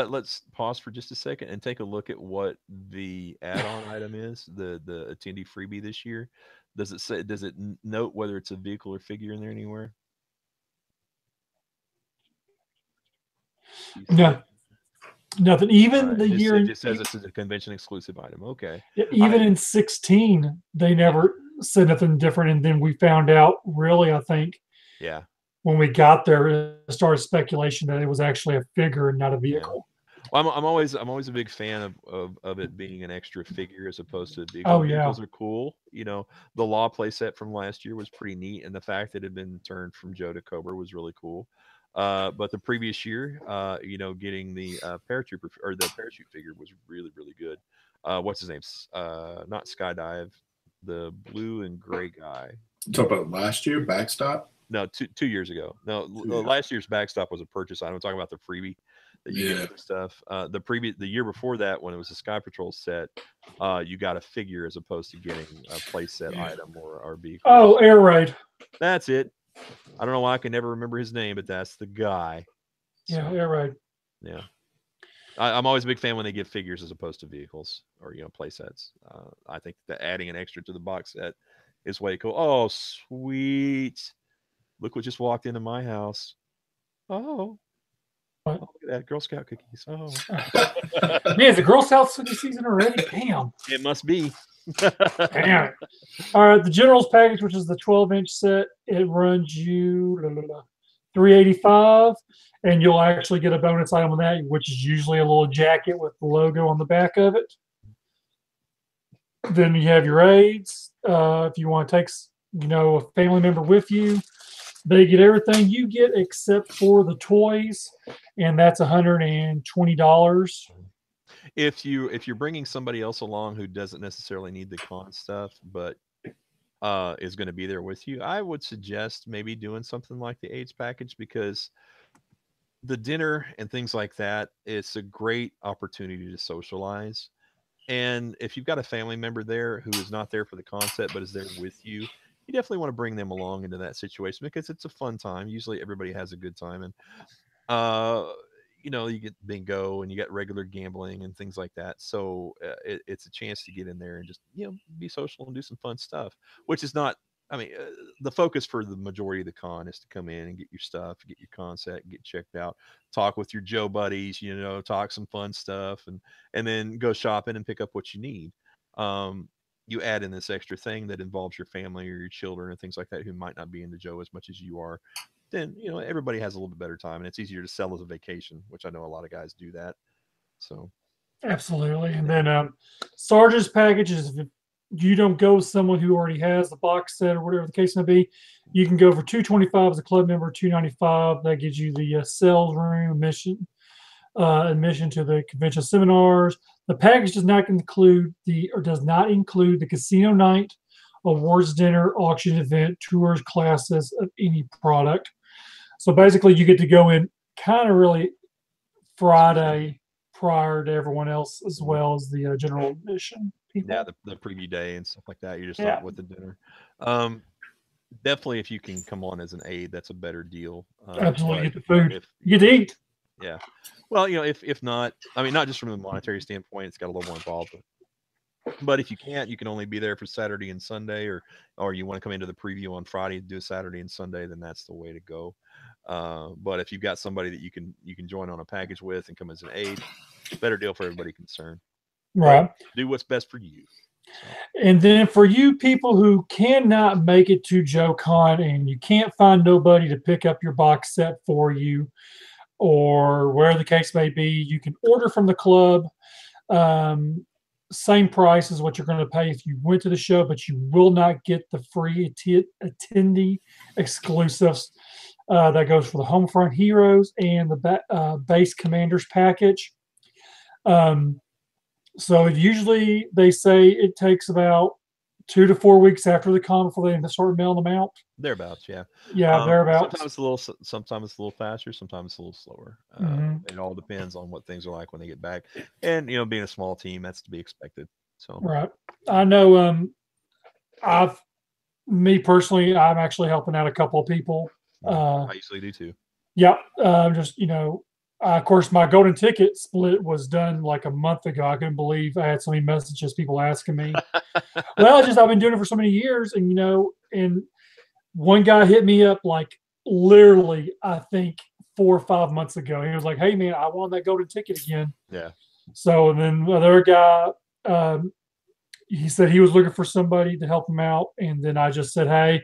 pause for just a second and take a look at what the add-on item is, the attendee freebie this year. Does it note whether it's a vehicle or figure in there anywhere? No, nothing. Even the year it just says it's a convention exclusive item. Okay. Even in 16, they never said nothing different, and then we found out. Really, I think. Yeah. When we got there, it started speculation that it was actually a figure and not a vehicle. Yeah. Well, I'm always a big fan of it being an extra figure as opposed to a vehicle. Oh, yeah. Vehicles are cool. The Law playset from last year was pretty neat, and the fact that it had been turned from Joe to Cobra was really cool. But the previous year, getting the paratrooper or the parachute figure was really, really good. What's his name? Not Skydive, the blue and gray guy. You talk about last year, Backstop? No, 2 years ago. No, last year's Backstop was a purchase item. I'm talking about the freebie that you get stuff. The year before that, when it was a Sky Patrol set, you got a figure as opposed to getting a play set item or vehicle. Oh, Air Raid. That's it. I don't know why I can never remember his name, but that's the guy. Yeah, Air Raid. Yeah. I'm always a big fan when they give figures as opposed to vehicles or play sets. I think that adding an extra to the box set is way cool. Oh, sweet. Look what just walked into my house. Oh. What? Oh, look at that. Girl Scout cookies. Oh. Man, is the Girl Scout cookie season already? Damn. It must be. Damn. All right, the Generals package, which is the 12-inch set, it runs you $385, and you'll actually get a bonus item on that, which is usually a little jacket with the logo on the back of it. Then you have your aids. If you want to take a family member with you, they get everything you get except for the toys, and that's $120. If you're bringing somebody else along who doesn't necessarily need the con stuff, but is going to be there with you, I would suggest maybe doing something like the AIDS package, because the dinner and things like that, it's a great opportunity to socialize. And if you've got a family member there who is not there for the concept but is there with you, you definitely want to bring them along into that situation because it's a fun time. Usually everybody has a good time. And you get bingo and you got regular gambling and things like that. So it's a chance to get in there and just be social and do some fun stuff, which is not. I mean, the focus for the majority of the con is to come in and get your stuff, get your concept, get checked out, talk with your Joe buddies, talk some fun stuff, and then go shopping and pick up what you need. You add in this extra thing that involves your family or your children and things like that who might not be into Joe as much as you are, then everybody has a little bit better time, and it's easier to sell as a vacation, which I know a lot of guys do that. So absolutely. And then Sarge's packages, if you don't go with someone who already has the box set or whatever the case may be, you can go for $225 as a club member, $295. That gives you the sales room admission to the convention seminars. The package does not include the casino night, awards dinner, auction event, tours, classes of any product. So basically, you get to go in kind of really Friday prior to everyone else, as well as the general admission people. Yeah, the preview day and stuff like that. You're just not with the dinner. Definitely, if you can come on as an aide, that's a better deal. Absolutely, get the food. You get to eat. Yeah. Well, if not, I mean, not just from a monetary standpoint, it's got a little more involved. But if you can't, you can only be there for Saturday and Sunday, or you want to come into the preview on Friday and do a Saturday and Sunday, then that's the way to go. But if you've got somebody that you can join on a package with and come as an aide, better deal for everybody concerned. Right. But do what's best for you. So. And then for you people who cannot make it to JoeCon and you can't find nobody to pick up your box set for you, or where the case may be, you can order from the club. Same price as what you're going to pay if you went to the show, but you will not get the free attendee exclusives. That goes for the Homefront Heroes and the Base Commanders package. So usually they say it takes about 2 to 4 weeks after the con before they start mailing them out. Thereabouts, yeah. Yeah, thereabouts. Sometimes it's a little faster, sometimes it's a little slower. It all depends on what things are like when they get back. And being a small team, that's to be expected. So right. I know me personally, I'm actually helping out a couple of people. I usually do too. Yeah. Just of course, my golden ticket split was done like a month ago. I couldn't believe I had so many messages, people asking me. Well, I've been doing it for so many years, and and one guy hit me up like literally, I think 4 or 5 months ago. He was like, "Hey, man, I won that golden ticket again." Yeah. So then the other guy, he said he was looking for somebody to help him out, and then I just said, "Hey,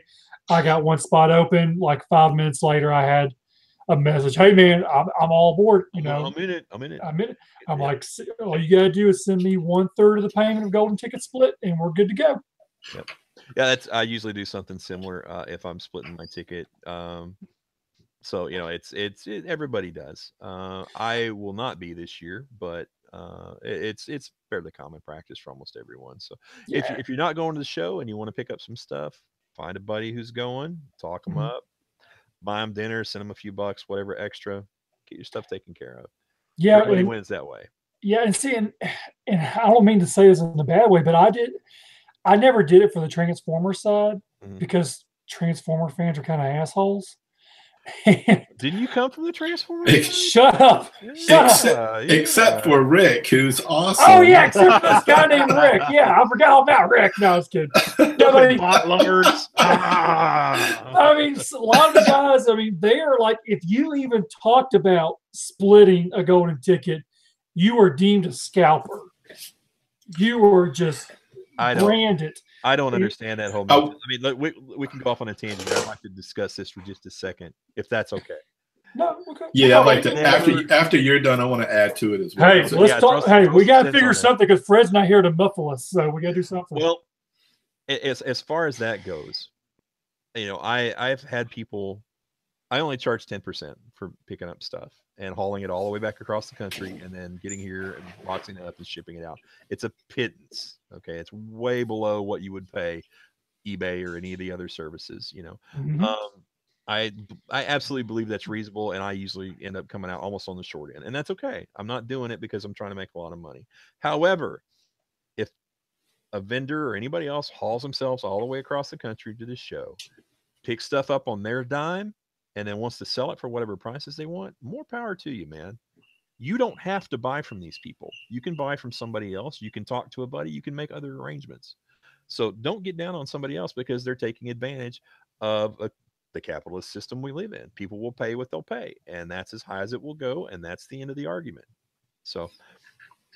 I got one spot open." Like 5 minutes later, I had a message. "Hey, man, I'm all aboard." I'm in it. I'm like, all you gotta do is send me 1/3 of the payment of golden ticket split, and we're good to go. Yep. Yeah, I usually do something similar if I'm splitting my ticket. So it's everybody does. I will not be this year, but it's fairly common practice for almost everyone. So if you're not going to the show and you want to pick up some stuff, find a buddy who's going, talk them up, buy them dinner, send them a few bucks, whatever extra, get your stuff taken care of. Yeah, everybody wins that way. Yeah, and see, and I don't mean to say this in a bad way, but I never did it for the Transformer side because Transformer fans are kind of assholes. Didn't you come from the Transformers? Shut up! Except for Rick, who's awesome. Oh yeah, except for this guy named Rick. Yeah, I forgot all about Rick. No, I was kidding. Bot lovers. I mean, a lot of the guys. I mean, they are like, if you even talked about splitting a golden ticket, you were deemed a scalper. You were just branded. I don't understand that whole message. I mean, look, we can go off on a tangent. I'd like to discuss this for just a second, if that's okay. No, okay. Yeah, I'd like to. After you're done, I want to add to it as well. Hey, let's talk. Hey, we got to figure something because Fred's not here to muffle us, so we got to do something. Well, as far as that goes, I've had people. I only charge 10% for picking up stuff and hauling it all the way back across the country and then getting here and boxing it up and shipping it out. It's a pittance. Okay. It's way below what you would pay eBay or any of the other services, I absolutely believe that's reasonable. And I usually end up coming out almost on the short end, and that's okay. I'm not doing it because I'm trying to make a lot of money. However, if a vendor or anybody else hauls themselves all the way across the country to the show, pick stuff up on their dime, and then wants to sell it for whatever prices they want, more power to you, man. You don't have to buy from these people. You can buy from somebody else. You can talk to a buddy. You can make other arrangements. So don't get down on somebody else because they're taking advantage of the capitalist system we live in. People will pay what they'll pay, and that's as high as it will go, and that's the end of the argument. So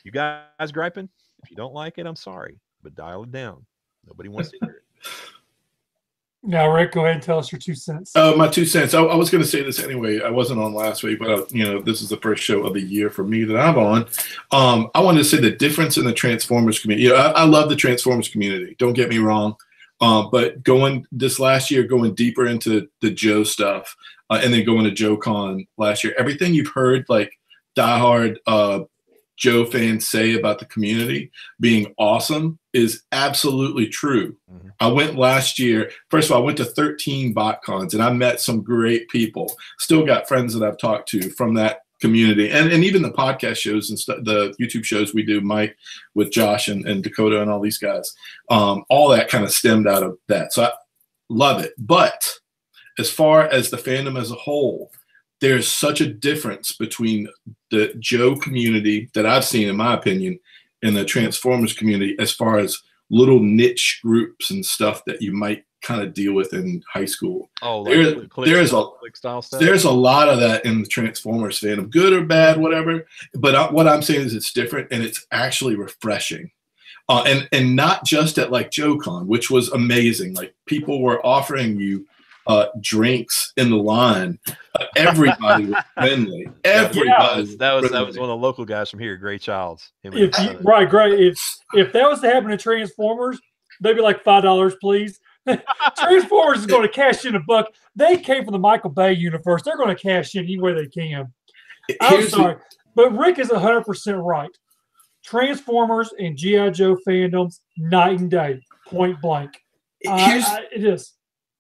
you guys griping? If you don't like it, I'm sorry, but dial it down. Nobody wants to hear it. Now, Rick, go ahead and tell us your 2 cents. My 2 cents. I was going to say this anyway. I wasn't on last week, but this is the first show of the year for me that I'm on. I wanted to say the difference in the Transformers community. I love the Transformers community. Don't get me wrong. But going this last year, going deeper into the Joe stuff, and then going to JoeCon last year, everything you've heard, like diehard Joe fans say about the community being awesome is absolutely true. Mm-hmm. I went last year. First of all, I went to 13 BotCons and I met some great people. Still got friends that I've talked to from that community, and even the podcast shows and the YouTube shows we do, Mike with Josh and Dakota and all these guys. All that kind of stemmed out of that. So I love it. But as far as the fandom as a whole, there's such a difference between the Joe community that I've seen, in my opinion, and the Transformers community as far as little niche groups and stuff that you might kind of deal with in high school. Oh, there's a lot of that in the Transformers fandom, good or bad, whatever. But what I'm saying is it's different and it's actually refreshing. And not just at like JoeCon, which was amazing. Like people were offering you drinks in the line. Everybody was friendly. Everybody. That was one of the local guys from here, Gray Childs. Right, great. If that was to happen to Transformers, they'd be like $5, please. Transformers is going to cash in a buck. They came from the Michael Bay universe. They're going to cash in any way they can. I'm sorry, but Rick is 100% right. Transformers and G.I. Joe fandoms, night and day, point blank. It is.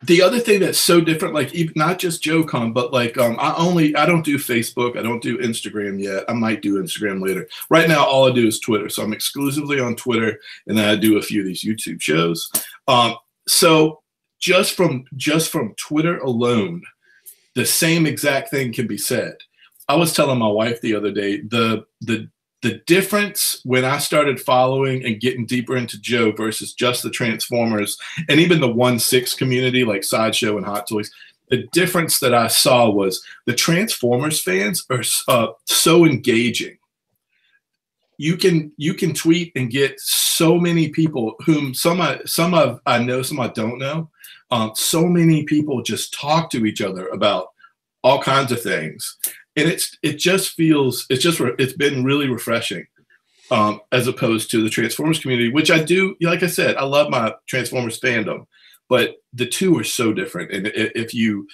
The other thing that's so different, like not just JoeCon, but like I don't do Facebook, I don't do Instagram yet. I might do Instagram later. Right now, all I do is Twitter, so I'm exclusively on Twitter, and then I do a few of these YouTube shows. So just from Twitter alone, the same exact thing can be said. I was telling my wife the other day the difference when I started following and getting deeper into Joe versus just the Transformers and even the 1/6 community like Sideshow and Hot Toys, the difference that I saw was the Transformers fans are so engaging. You can tweet and get so many people whom some I know, some I don't know. So many people just talk to each other about all kinds of things. And it's been really refreshing, as opposed to the Transformers community, which I do. Like I said, I love my Transformers fandom, but the two are so different. And if you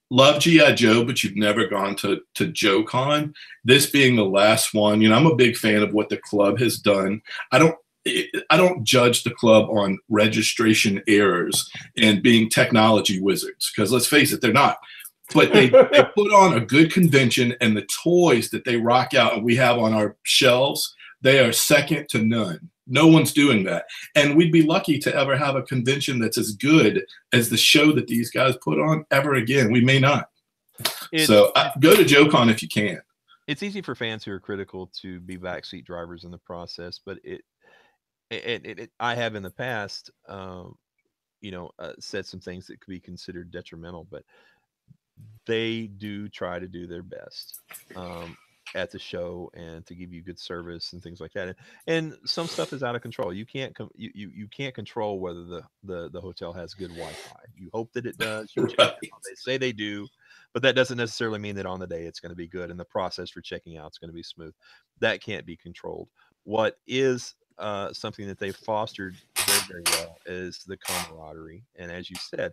love G.I. Joe, but you've never gone to JoeCon, this being the last one, I'm a big fan of what the club has done. I don't judge the club on registration errors and being technology wizards, because let's face it, they're not. But they put on a good convention, and the toys that they rock out and we have on our shelves, they are second to none. No one's doing that. And we'd be lucky to ever have a convention that's as good as the show that these guys put on ever again. We may not. So go to JoeCon if you can. It's easy for fans who are critical to be backseat drivers in the process, but I have in the past, said some things that could be considered detrimental, but they do try to do their best at the show and to give you good service and things like that. And some stuff is out of control. You can't control whether the hotel has good Wi-Fi. You hope that it does. You check it out. They say they do, but that doesn't necessarily mean that on the day it's going to be good and the process for checking out is going to be smooth. That can't be controlled. What is something that they've fostered very, very well is the camaraderie. And as you said,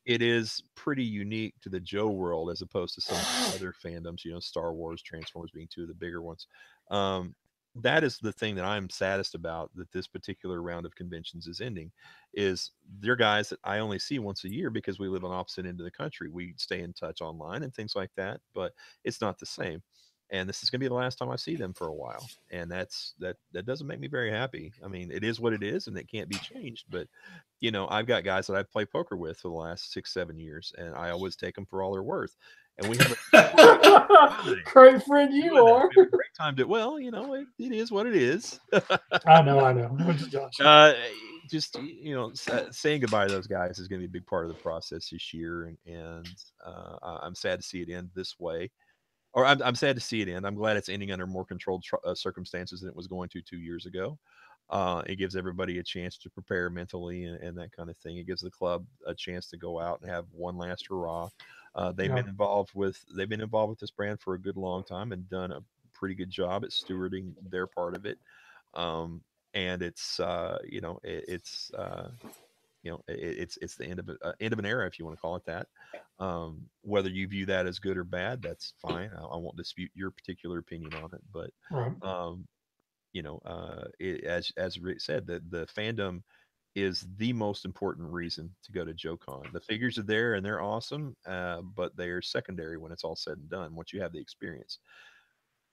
it is pretty unique to the Joe world as opposed to some other fandoms, Star Wars, Transformers being two of the bigger ones. That is the thing that I'm saddest about, that this particular round of conventions is ending, is they're guys that I only see once a year because we live on opposite end of the country. We stay in touch online and things like that, but it's not the same. And this is going to be the last time I see them for a while. And that doesn't make me very happy. I mean, it is what it is and it can't be changed. But, I've got guys that I've played poker with for the last 6-7 years, and I always take them for all they're worth. and we have a great friend you are. we have a great time to. Well, you know, it is what it is. I know. I'm just joshing. Just saying goodbye to those guys is going to be a big part of the process this year, and I'm sad to see it end this way. Or I'm sad to see it end. I'm glad it's ending under more controlled circumstances than it was going to 2 years ago. It gives everybody a chance to prepare mentally and that kind of thing. It gives the club a chance to go out and have one last hurrah. They've been involved with this brand for a good long time and done a pretty good job at stewarding their part of it. And it's it's the end of an era, if you want to call it that. Whether you view that as good or bad, that's fine. I won't dispute your particular opinion on it, but Right. as Rick said, the fandom is the most important reason to go to JoeCon. The figures are there and they're awesome, but they are secondary when it's all said and done. Once you have the experience,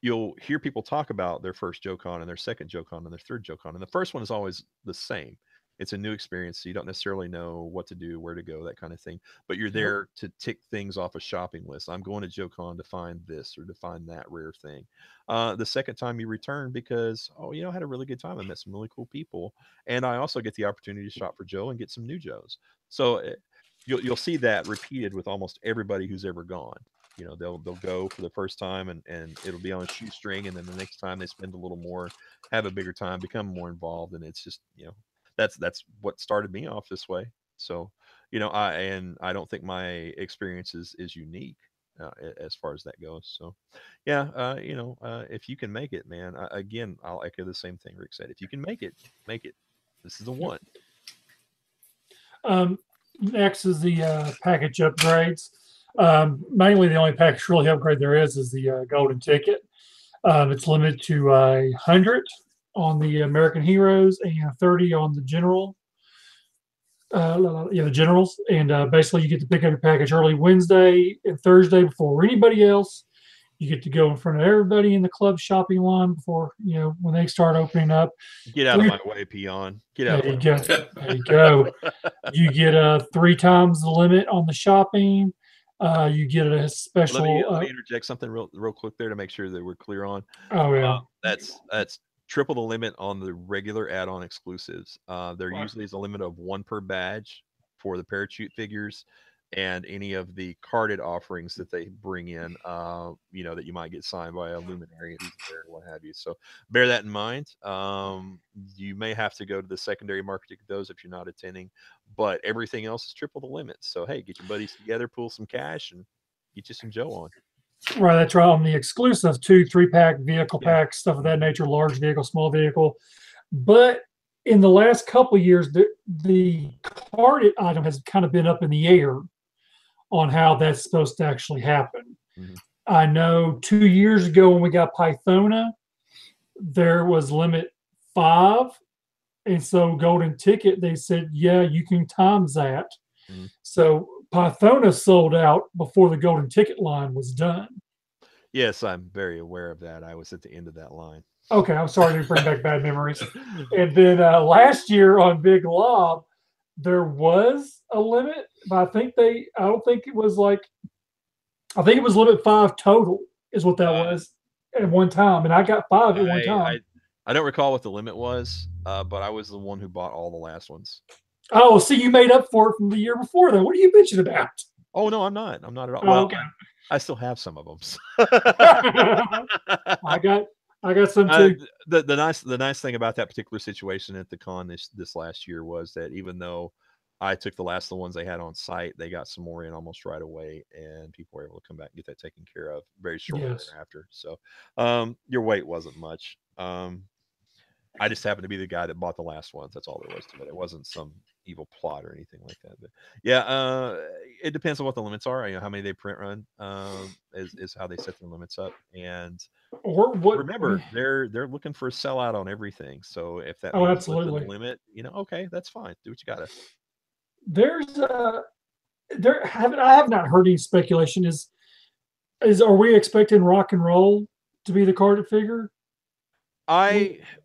you'll hear people talk about their first JoeCon and their second JoeCon and their third JoeCon, and the first one is always the same. It's a new experience, so you don't necessarily know what to do, where to go, that kind of thing. But you're there to tick things off a shopping list. I'm going to JoeCon to find this or to find that rare thing. The second time you return because, I had a really good time. I met some really cool people, and I also get the opportunity to shop for Joe and get some new Joes. So you'll see that repeated with almost everybody who's ever gone. They'll go for the first time and it'll be on a shoestring, and then the next time they spend a little more, have a bigger time, become more involved, and it's just that's what started me off this way. So I don't think my experience is unique as far as that goes. So if you can make it, man, again, I'll echo the same thing Rick said. If you can make it. This is the one. Next is the package upgrades. Mainly the only package really upgrade there is the golden ticket. It's limited to 100 on the American Heroes and 30 on the General. The Generals. And basically you get to pick up your package early Wednesday and Thursday before anybody else. You get to go in front of everybody in the club shopping line before, when they start opening up. Get out of my way, peon. Get out of my way. There you go. You get 3 times the limit on the shopping. You get a special. Let me interject something real quick there to make sure that we're clear on. Oh yeah. That's triple the limit on the regular add-on exclusives. There usually is a limit of 1 per badge for the parachute figures and any of the carded offerings that they bring in, that you might get signed by a luminary who's there and what have you. So bear that in mind. You may have to go to the secondary market to get those if you're not attending, but everything else is triple the limit. So, hey, get your buddies together, pull some cash, and get you some Joe on. Right, that's right. On the exclusive 2, 3-pack, vehicle packs, stuff of that nature, large vehicle, small vehicle. But in the last couple of years, the carded item has kind of been up in the air on how that's supposed to actually happen. Mm-hmm. I know 2 years ago when we got Pythona, there was limit 5. And so golden ticket, they said, yeah, you can times that. Mm-hmm. So Pythona sold out before the golden ticket line was done. Yes, I'm very aware of that. I was at the end of that line. Okay, I'm sorry to bring back bad memories. And then last year on Big Lob, there was a limit, but I think it was limit 5 total is what that was at one time. And I got 5 at one time. I don't recall what the limit was, but I was the one who bought all the last ones. Oh, see, you made up for it from the year before then. What are you bitching about? Oh, no, I'm not. I'm not at all. Oh, well, okay. I still have some of them. I got some too. The nice thing about that particular situation at the con this last year was that even though I took the last of the ones they had on site, they got some more in almost right away, and people were able to come back and get that taken care of very shortly thereafter. So your wait wasn't much. I just happened to be the guy that bought the last ones. That's all there was to it. It wasn't some evil plot or anything like that. But yeah, it depends on what the limits are. How many they print run is how they set their limits up. And remember, they're looking for a sellout on everything. So if that means absolutely the limit, okay, that's fine. Do what you gotta. I have not heard any speculation. Are we expecting Rock and Roll to be the carded figure?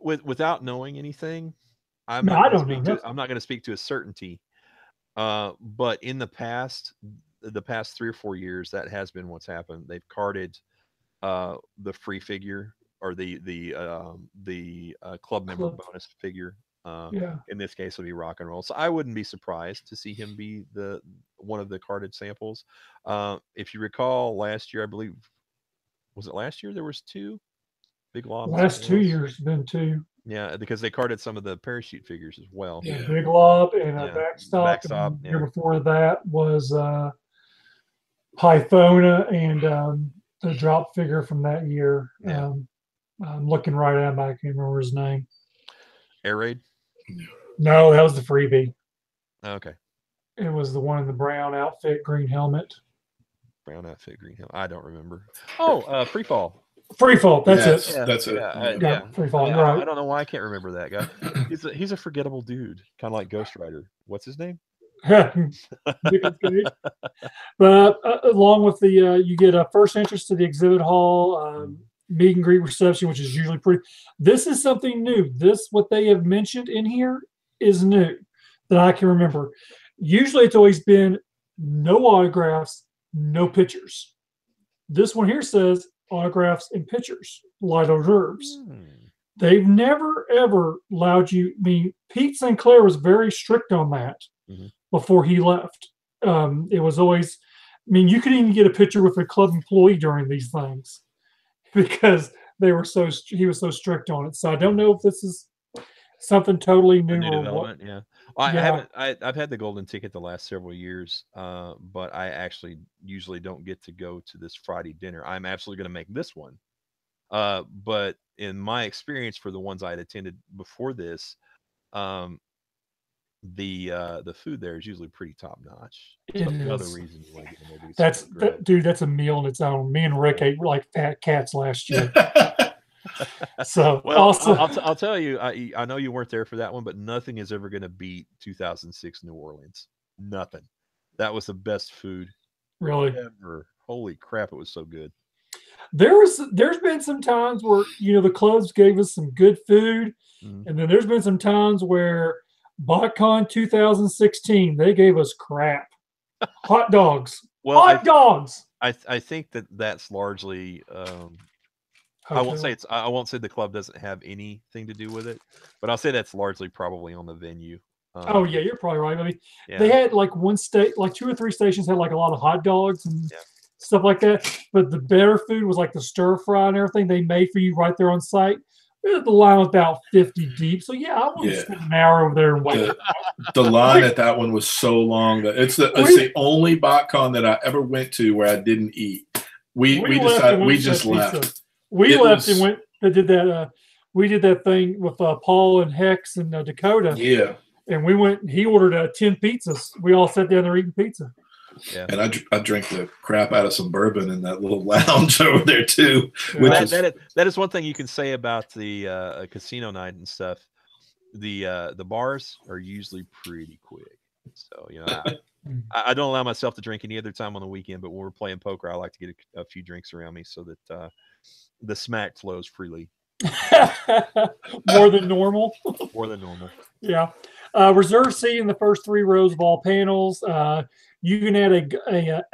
Without knowing anything, I'm not going to speak to a certainty. But in the past, the past 3 or 4 years, that has been what's happened. They've carded the free figure or the club member bonus figure. Yeah. In this case, it'll be Rock and Roll. So I wouldn't be surprised to see him be one of the carded samples. If you recall, last year, I believe, was it last year? There was 2 Big Lob. Last 2 years been 2. Yeah, because they carded some of the parachute figures as well. Yeah, Big Lob and a Yeah. backstop. Backstop, And the year before that was Pythona and the drop figure from that year. Yeah. I'm looking right at him. I can't remember his name. Air Raid? No, that was the freebie. Okay. It was the one in the brown outfit, green helmet. Brown outfit, green helmet. I don't remember. Oh, Free Fall. Free Fall. That's it. Yeah, That's it. Yeah, Free Fall. You're right. I don't know why I can't remember that guy. He's a forgettable dude, kind of like Ghost Rider. What's his name? But along with the, you get a first entrance to the exhibit hall, meet and greet reception, which is usually pretty. This is something new. What they have mentioned in here is new that I can remember. Usually it's always been no autographs, no pictures. This one here says autographs and pictures, light hors d'oeuvres. They've never ever allowed you. I mean, Pete Sinclair was very strict on that before he left. It was always, I mean, you could even get a picture with a club employee during these things because he was so strict on it. So I don't know if this is something totally new or development. What. Yeah, well, I've had the golden ticket the last several years, but I actually usually don't get to go to this Friday dinner. I'm absolutely going to make this one. But in my experience, for the ones I had attended before this, the food there is usually pretty top notch. So another reason you want to get in there. Dude, that's a meal in its own. Me and Rick ate like fat cats last year. So well, also, I'll tell you, I know you weren't there for that one, but nothing is ever going to beat 2006 New Orleans. Nothing. That was the best food really ever. Holy crap, it was so good. There's been some times where the clubs gave us some good food, and then there's been some times where BotCon 2016 they gave us crap. Hot dogs. Well, hot dogs. I think that's largely. I won't say the club doesn't have anything to do with it, but I'll say that's largely probably on the venue. Oh yeah, you're probably right. I mean, they had like one state, like 2 or 3 stations had like a lot of hot dogs and stuff like that. But the better food was like the stir fry and everything they made for you right there on site. The line was about 50 deep, so I want to spend an hour over there and wait. The line at that one was so long that it's the only BotCon that I ever went to where I didn't eat. We decided we just left. We left and went. They did that. We did that thing with Paul and Hex and Dakota. Yeah. And we went. He ordered 10 pizzas. We all sat down there eating pizza. Yeah. And I drank the crap out of some bourbon in that little lounge over there too. That is one thing you can say about the casino night and stuff. The bars are usually pretty quick. So I don't allow myself to drink any other time on the weekend, but when we're playing poker, I like to get a few drinks around me so that the smack flows freely. More than normal. More than normal. Yeah. Reserve seat in the first 3 rows of all panels. You can add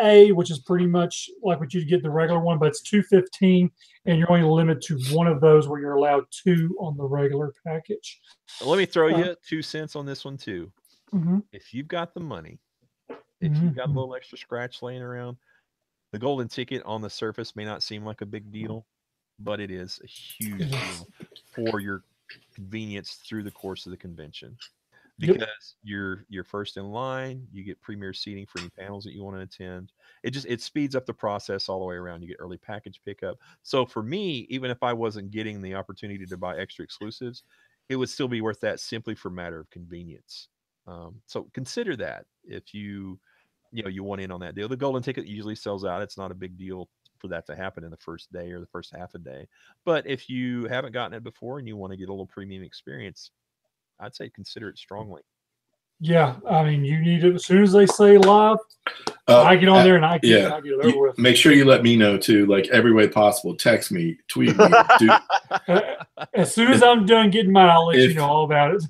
a which is pretty much like what you'd get the regular one, but it's $2.15, and you're only limited to one of those where you're allowed 2 on the regular package. Let me throw you 2 cents on this one too. If you've got the money, if you've got a little extra scratch laying around, the golden ticket on the surface may not seem like a big deal, but it is a huge deal for your convenience through the course of the convention. Because you're first in line, you get premier seating for any panels that you want to attend. It speeds up the process all the way around. You get early package pickup. So for me, even if I wasn't getting the opportunity to buy extra exclusives, it would still be worth that simply for a matter of convenience. So consider that if you want in on that deal. The golden ticket usually sells out. It's not a big deal for that to happen in the first day or the first half a day. But if you haven't gotten it before and you want to get a little premium experience, I'd say consider it strongly. Yeah, I mean, you need it as soon as they say live. I get on there and I get it over with. Make sure you let me know too, like every way possible. Text me, tweet me. As soon as I'm done getting mine, I'll let you know all about it.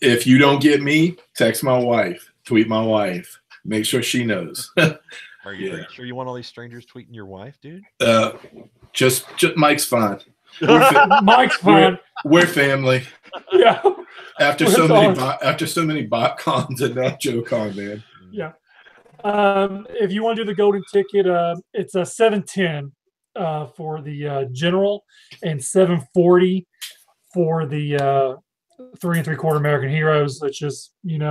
If you don't get me, text my wife, tweet my wife. Make sure she knows. Are you sure you want all these strangers tweeting your wife, dude? Just Mike's fine. Mike's fine. We're family. Yeah. After so many bot cons and not Joe Con, man. Yeah. If you want to do the golden ticket, it's a 710 for the general and 740 for the 3 3/4 American Heroes. Which is, you're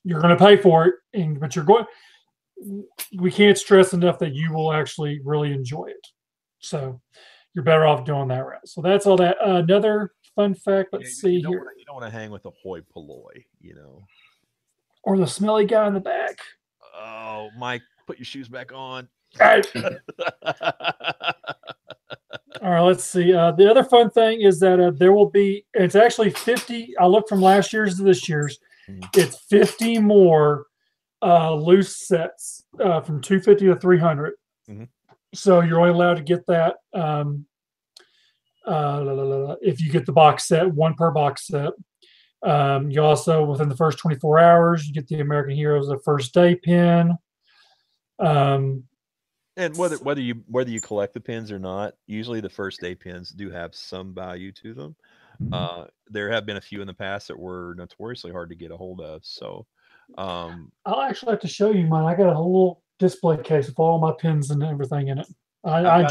going to pay for it, but you're going. We can't stress enough that you will actually really enjoy it. So you're better off doing that route. So that's all that. Another fun fact. Let's see here. You don't want to hang with a hoi polloi, or the smelly guy in the back. Oh, Mike, put your shoes back on. All right, let's see. The other fun thing is that there will be, it's actually 50. I looked from last year's to this year's. It's 50 more loose sets from 250 to 300. So you're only allowed to get that if you get the box set, one per box set. You also, within the first 24 hours, you get the American Heroes, the first day pin. And whether you collect the pins or not, usually the first day pins do have some value to them. There have been a few in the past that were notoriously hard to get a hold of. So I'll actually have to show you mine. I got a whole display case with all my pins and everything in it. I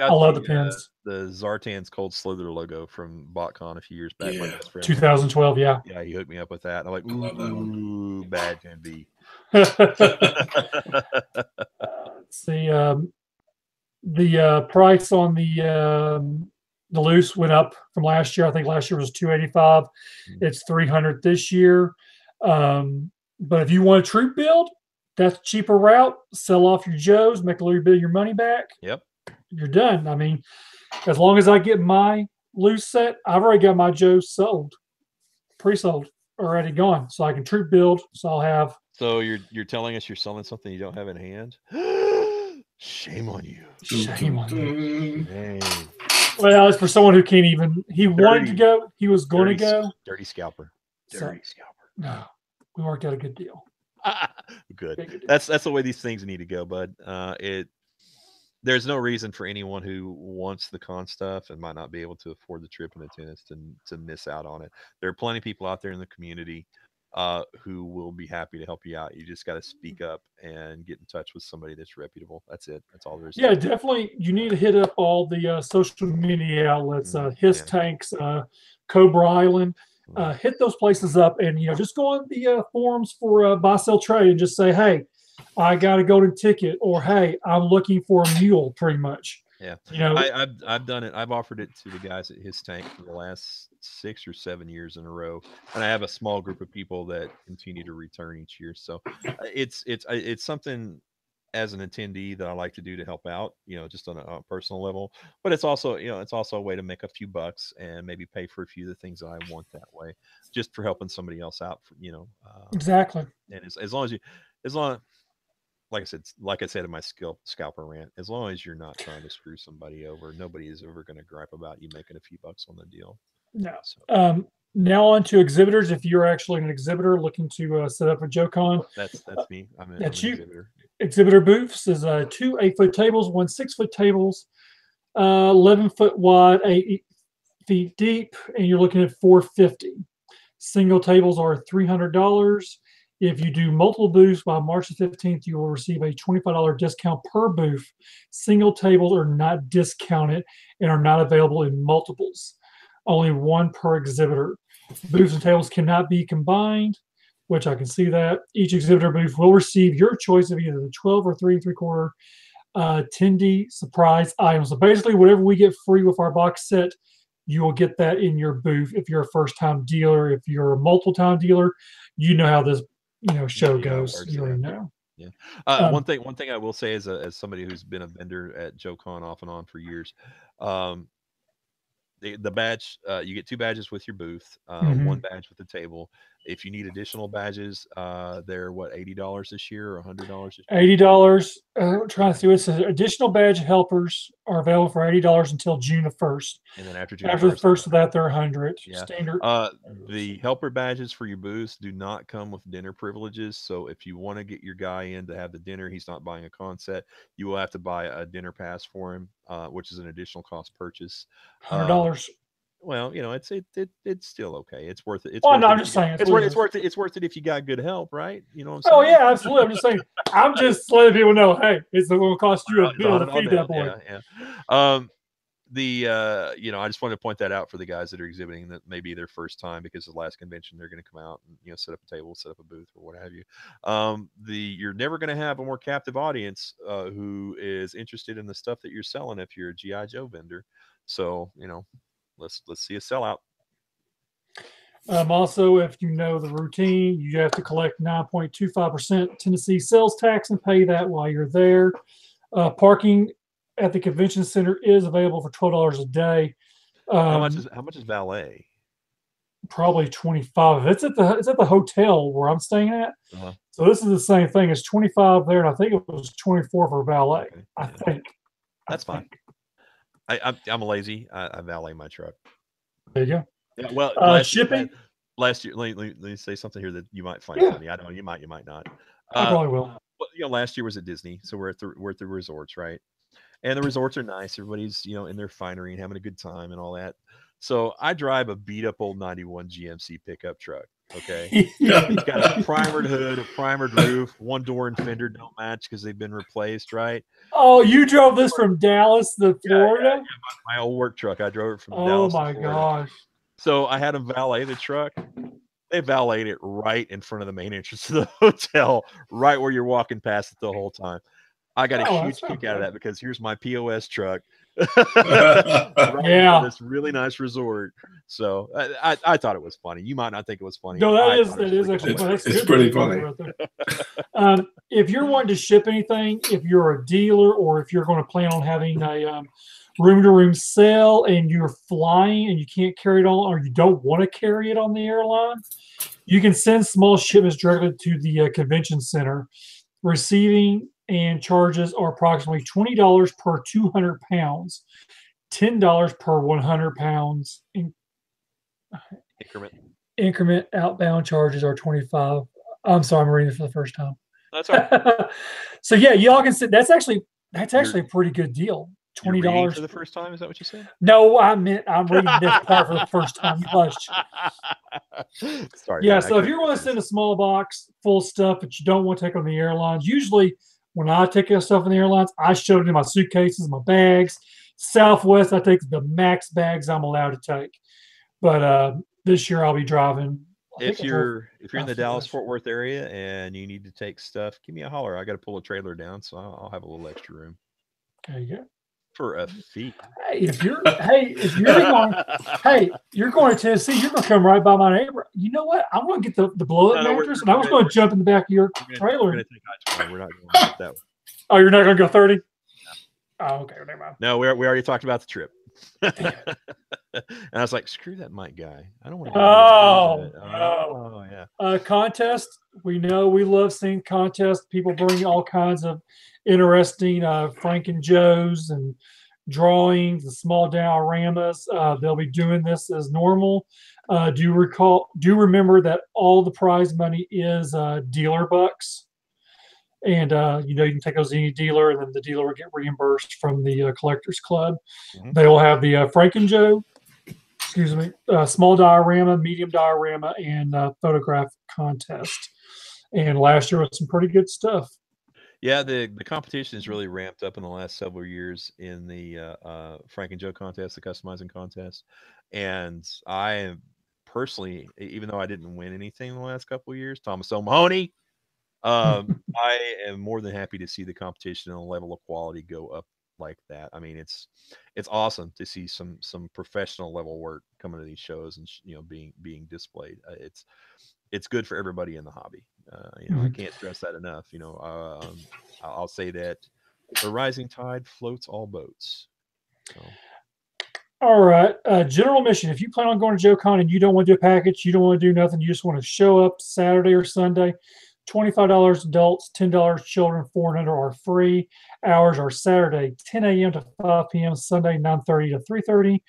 love the pins. The Zartan's Cold Slither logo from BotCon a few years back. Yeah. 2012, yeah. Yeah, he hooked me up with that. I'm like, ooh, bad can be. Let's see. The price on the loose went up from last year. I think last year was $285. It's $300 this year. But if you want a troop build, that's a cheaper route. Sell off your Joes, make a little bit of your money back. Yep. You're done. I mean, as long as I get my loose set, I've already got my Joes sold, pre-sold, already gone. So I can troop build. So I'll have. So you're telling us you're selling something you don't have in hand? Shame on you. Shame on you. Dang. Well, it's for someone who can't even. He wanted to go. He was going to go. Dirty scalper. Dirty scalper. No, we worked out a good deal. Good. That's the way these things need to go, bud. There's no reason for anyone who wants the con stuff and might not be able to afford the trip and attendance to miss out on it. There are plenty of people out there in the community who will be happy to help you out. You just got to speak up and get in touch with somebody that's reputable. That's it. That's all there is. Yeah, definitely. You need to hit up all the social media outlets, Tanks, Cobra Island. Hit those places up and just go on the forums for buy, sell, trade and just say, hey, I got a golden ticket, or hey, I'm looking for a mule, pretty much. Yeah. I've done it. I've offered it to the guys at His Tank for the last 6 or 7 years in a row, and I have a small group of people that continue to return each year. So it's something as an attendee that I like to do to help out, just on a personal level. But it's also, it's also a way to make a few bucks and maybe pay for a few of the things that I want that way, just for helping somebody else out. Exactly. And as long, like I said in my scalper rant, as long as you're not trying to screw somebody over, nobody is ever going to gripe about you making a few bucks on the deal. No. So. Now on to exhibitors. If you're actually an exhibitor looking to set up a JoeCon, that's me. I'm an exhibitor. Exhibitor booths is 2 8-foot tables, 1 6-foot tables, 11 foot wide, 8 feet deep, and you're looking at $450. Single tables are $300. If you do multiple booths by March the 15th, you will receive a $25 discount per booth. Single tables are not discounted and are not available in multiples. Only one per exhibitor. Booths and tables cannot be combined, which I can see that. Each exhibitor booth will receive your choice of either the 12 or 3 3/4 attendee surprise items. So basically, whatever we get free with our box set, you will get that in your booth. If you're a first-time dealer, if you're a multiple-time dealer, you know how this show goes. You already know. Yeah. One thing I will say as somebody who's been a vendor at JoeCon off and on for years, the badge, you get 2 badges with your booth, 1 badge with the table. If you need additional badges, they're what, $80 this year or $100 this year? $80. Trying to see what it says. Additional badge helpers are available for $80 until June the 1st. And then after June After the 1st, first of that, they're 100. yeah. Standard. The helper badges for your booths do not come with dinner privileges. So if you want to get your guy in to have the dinner, he's not buying a con set. You will have to buy a dinner pass for him, which is an additional cost purchase. $100. Well, it's still okay. It's worth it. It's Well, worth no, it. I'm just saying. It's worth it. It's worth it if you got good help, right? You know what I'm saying? Oh yeah, absolutely. I'm just saying. I'm just letting people know. Hey, it's going to cost you a bill to feed that boy. Yeah. I just wanted to point that out for the guys that are exhibiting that maybe their first time, because the last convention they're going to come out and set up a table, set up a booth, or what have you. You're never going to have a more captive audience who is interested in the stuff that you're selling if you're a GI Joe vendor. So let's see a sellout. Also, if you know the routine, you have to collect 9.25% Tennessee sales tax and pay that while you're there. Parking at the convention center is available for $12 a day. How much is valet? Probably 25. It's at the hotel where I'm staying at. Uh-huh. So this is the same thing. It's 25 there, and I think it was 24 for valet. Okay. I think that's fine. I'm lazy. I valet my truck. There you go. Yeah, well, shipping. Last year, let me say something here that you might find funny. I don't know. You might not. I probably will. But, last year was at Disney, so we're at the resorts, right? And the resorts are nice. Everybody's in their finery and having a good time and all that. So I drive a beat up old 91 GMC pickup truck. Okay, it's got a primered hood, a primered roof, one door and fender don't match because they've been replaced, right? Oh, you drove this from Dallas to Florida? Yeah, my old work truck. I drove it from Dallas to Florida. Oh my gosh! So I had them valet the truck. They valeted it right in front of the main entrance to the hotel, right where you're walking past it the whole time. I got a huge kick out of that because here's my POS truck. Right, this really nice resort. So I thought it was funny. You might not think it was funny. No, that is actually funny. It's pretty funny. Right if you're wanting to ship anything, if you're a dealer or if you're going to plan on having a room-to-room sale and you're flying and you can't carry it on, or you don't want to carry it on the airline, you can send small shipments directly to the convention center. Receiving and charges are approximately $20 per 200 pounds, $10 per 100 pounds. Increment outbound charges are $25. I'm sorry, I'm reading it for the first time. That's all right. So yeah, y'all can see that's actually a pretty good deal. $20 for the first time. Is that what you said? No, I meant I'm reading this part for the first time. Sorry. Yeah, so if you're going to send a small box full of stuff that you don't want to take on the airlines, usually when I take stuff on the airlines, I shove it in my suitcases, my bags. Southwest, I take the max bags I'm allowed to take. But this year I'll be driving. If you're in the Dallas-Fort Worth area and you need to take stuff, give me a holler. I got to pull a trailer down, so I'll have a little extra room. There you go. For a fee. Hey, if you're going to Tennessee, you're going to come right by my neighbor. You know what? I'm going to get the blow-up mattress, and I was going to jump in the back of your trailer. We're not going that way. Oh, you're not going to go 30? No. Oh, okay. Never mind. No, we already talked about the trip. And I was like, screw that Mike guy. I don't want to. Oh, yeah. Contest. We know we love seeing contests. People bring all kinds of interesting Frank and Joes and drawings and small dioramas. They'll be doing this as normal. Do remember that all the prize money is dealer bucks. And you can take those to any dealer, and then the dealer will get reimbursed from the collectors club. Mm-hmm. They will have the Frank and Joe, small diorama, medium diorama, and photograph contest. And last year was some pretty good stuff. Yeah, the competition has really ramped up in the last several years in the Frank and Joe contest, the customizing contest. And I am personally, even though I didn't win anything in the last couple of years, Thomas O'Mahony, I am more than happy to see the competition and the level of quality go up like that. I mean, it's awesome to see some professional level work coming to these shows and being displayed. It's good for everybody in the hobby. I can't stress that enough. I'll say that the rising tide floats all boats. So. All right. General mission. If you plan on going to JoeCon and you don't want to do a package, you don't want to do nothing, you just want to show up Saturday or Sunday, $25 adults, $10 children, 400 are free. Hours are Saturday, 10 a.m. to 5 p.m., Sunday, 9:30 to 3:30.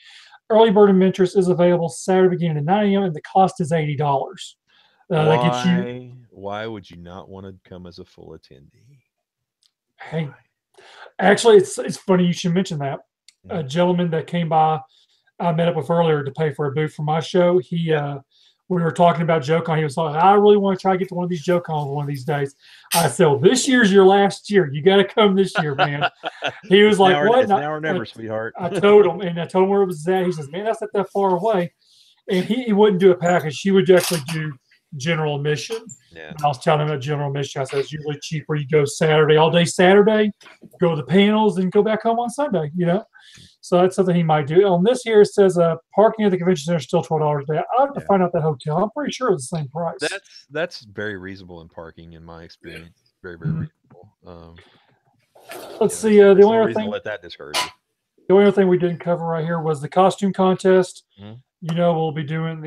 Early bird adventures is available Saturday beginning at 9 a.m. and the cost is $80. That gets you. Why would you not want to come as a full attendee? Hey, actually, it's funny you should mention that. A gentleman that came by, I met up with earlier to pay for a booth for my show. We were talking about JoeCon. He was like, I really want to try to get to one of these JoeCons one of these days. I said, well, this year's your last year. You got to come this year, man. He was like, what? It's now or never, sweetheart. I told him where it was at. He says, man, that's not that far away. And he wouldn't do a package. He would actually do general admission. Yeah. And I was telling him about general admission. I said, it's usually cheaper. You go Saturday, all day Saturday, go to the panels, and go back home on Sunday, So that's something he might do. On this here, it says parking at the convention center is still $12 a day. I'll have to find out that hotel. I'm pretty sure it's the same price. That's very reasonable in parking, in my experience. Very, very reasonable. Let's see. The only other thing. Let that discourage you. The only other thing we didn't cover right here was the costume contest. Mm-hmm. We'll be doing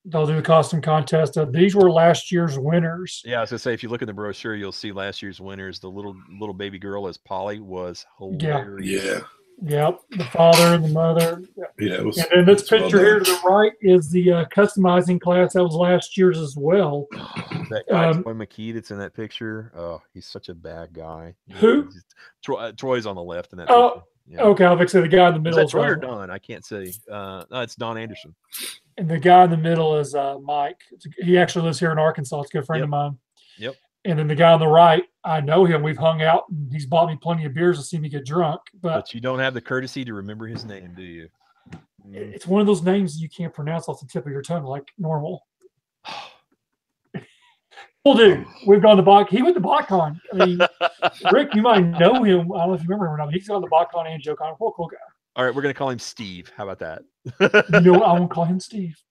they'll do the costume contest. These were last year's winners. Yeah, I was gonna say, if you look at the brochure, you'll see last year's winners. The little baby girl as Polly was hilarious. Yeah. Yep, the father and the mother. Yeah, it was. And then this picture here to the right is the customizing class that was last year's as well. That guy, Troy McKee, that's in that picture. Oh, he's such a bad guy. Who? Troy's on the left in that picture. Yeah. Okay, I'll fix it. The guy in the middle is that Troy or Don? I can't say. No, it's Don Anderson. And the guy in the middle is Mike. He actually lives here in Arkansas. It's a good friend of mine. Yep. And then the guy on the right, I know him. We've hung out, and he's bought me plenty of beers to see me get drunk. But you don't have the courtesy to remember his name, do you? It's one of those names you can't pronounce off the tip of your tongue like normal. Well, dude, we've gone to BotCon. He went to BotCon. I mean, Rick, you might know him. I don't know if you remember him or not. He's gone to BotCon and JoeCon. Cool guy. All right, we're gonna call him Steve. How about that? You know what? I won't call him Steve.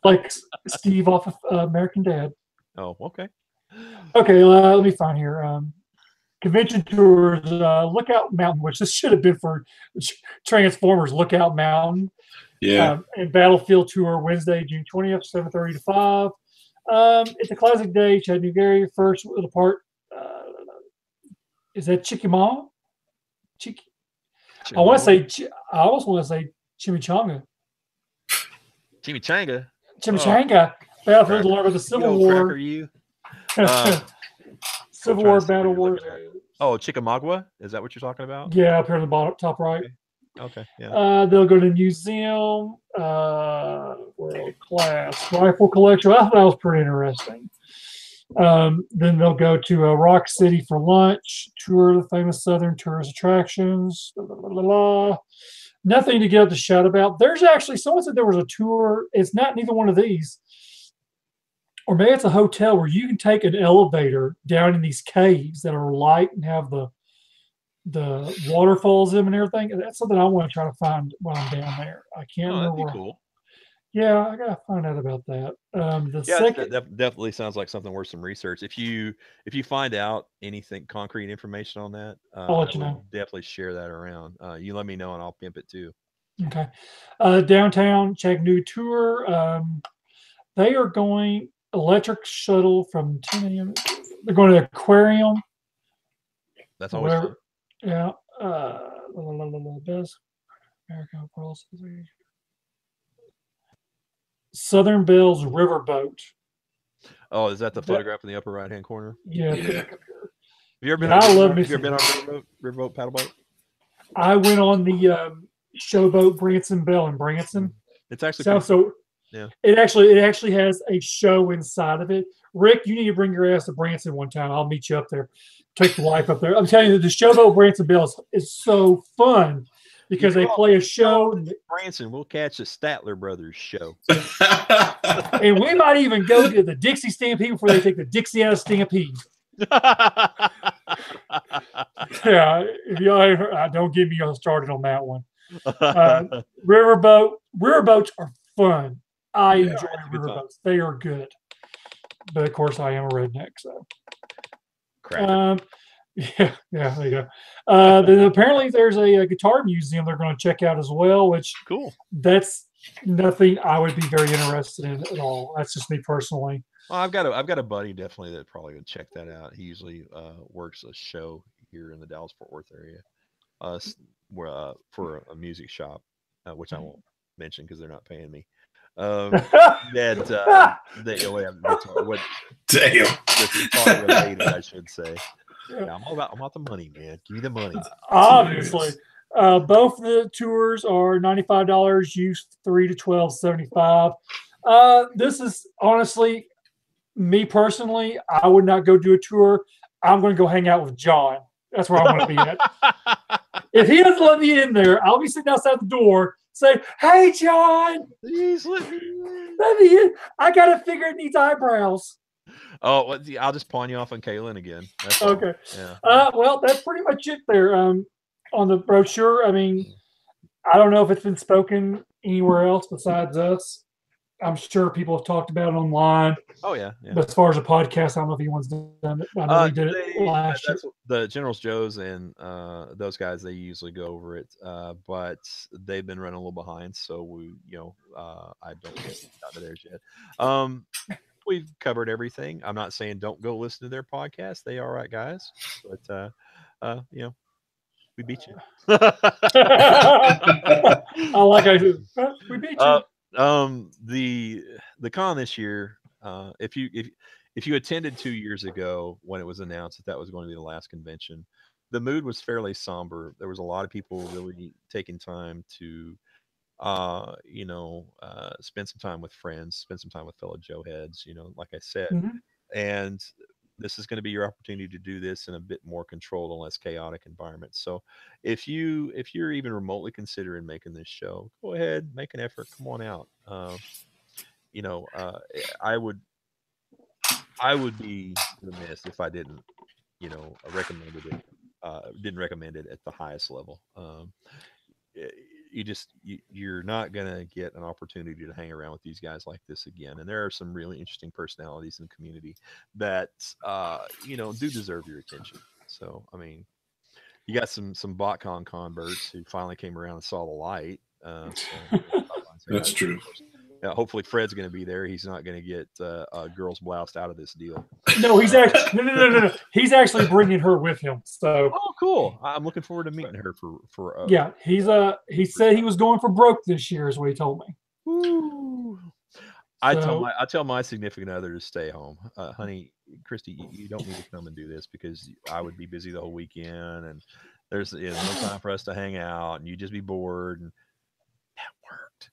Like Steve off of American Dad. Oh, okay. Okay, let me find here. Convention tours, Lookout Mountain, which this should have been for Transformers Lookout Mountain. Yeah. And Battlefield Tour Wednesday, June 20th, 7:30 to 5. It's a classic day. Chattanooga first with the part. Is that Chickamauga? I want to say. I almost want to say Chimichanga. Chimichanga. Battlefield to learn about the Civil War. Cracker, you. Civil War, Battle Wars. Oh, Chickamauga? Is that what you're talking about? Yeah, up here on the bottom, top right. Okay. Yeah. They'll go to museum, world class rifle collection. I thought that was pretty interesting. Then they'll go to Rock City for lunch, tour the famous Southern tourist attractions. Blah, blah, blah, blah. Nothing to get up to shout about. There's actually someone said there was a tour. It's not neither one of these, or maybe it's a hotel where you can take an elevator down in these caves that are light and have the waterfalls in them and everything. That's something I want to try to find while I'm down there. I can't remember. That'd be cool. Yeah, I gotta find out about that. That definitely sounds like something worth some research. If you find out anything concrete information on that, I'll let you know. Definitely share that around. You let me know and I'll pimp it too. Okay. Downtown Chattanooga tour. They are going electric shuttle from 10 a.m. They're going to the aquarium. That's always fun. Yeah. Best American World Southern Bells Riverboat. Oh, is that the photograph in the upper right hand corner? Yeah. Have you ever been? Have you ever been on a riverboat paddle boat? I went on the showboat Branson Bell in Branson. It's actually so. Yeah. It actually has a show inside of it. Rick, you need to bring your ass to Branson one time. I'll meet you up there. Take the wife up there. I'm telling you, the showboat Branson Bell is so fun because they play a show. Branson, we'll catch a Statler Brothers show. And we might even go to the Dixie Stampede before they take the Dixie out of Stampede. Yeah, if y'all don't get me started on that one. Riverboats are fun. I enjoy riverboats. They are good. But of course, I am a redneck, so. Yeah, there you go. Then apparently there's a guitar museum they're going to check out as well, which Cool. that's nothing I would be very interested in at all. That's just me personally. Well, I've got a buddy definitely that probably would check that out. He usually works a show here in the Dallas Fort Worth area, for a music shop, which I won't mention because they're not paying me. That they what Damn. that's guitar related, I should say. Yeah, I'm about the money, man. Give me the money. Obviously. Both the tours are $95, youth 3 to 12.75. This is honestly me personally. I would not go do a tour. I'm going to go hang out with John. That's where I'm going to be at. If he doesn't let me in there, I'll be sitting outside the door. Say, hey, John, Please let me in. let me in. I got to figure it needs eyebrows. Oh, well, I'll just pawn you off on Kaylin again. That's all. Okay. Yeah. Well, that's pretty much it there. On the brochure, I mean, I don't know if it's been spoken anywhere else besides us. I'm sure people have talked about it online. Oh yeah. But as far as a podcast, I don't know if anyone's done it. I know we did it last year. The Generals Joe's and those guys, they usually go over it, but they've been running a little behind, so I don't get out of theirs yet. We've covered everything. I'm not saying don't go listen to their podcast. They are all right guys, but we beat you. I like I do. We beat you. The con this year, if you attended 2 years ago when it was announced that was going to be the last convention, the mood was fairly somber. There was a lot of people really taking time to spend some time with friends, spend some time with fellow Joe heads, like I said. And this is going to be your opportunity to do this in a bit more controlled and less chaotic environment. So if you're even remotely considering making this show, go ahead, make an effort, come on out. I would be remiss if I didn't recommend it at the highest level. You're not going to get an opportunity to hang around with these guys like this again. And there are some really interesting personalities in the community that, do deserve your attention. So, I mean, you got some BotCon converts who finally came around and saw the light. That's true. Hopefully Fred's going to be there. He's not going to get girls bloused out of this deal. No, he's actually no. He's actually bringing her with him. So, oh, cool! I'm looking forward to meeting her for. Yeah, he said he was going for broke this year, is what he told me. Ooh. I tell my significant other to stay home, honey. Christy, you don't need to come and do this because I would be busy the whole weekend, and there's no time for us to hang out, and you'd just be bored. And that worked.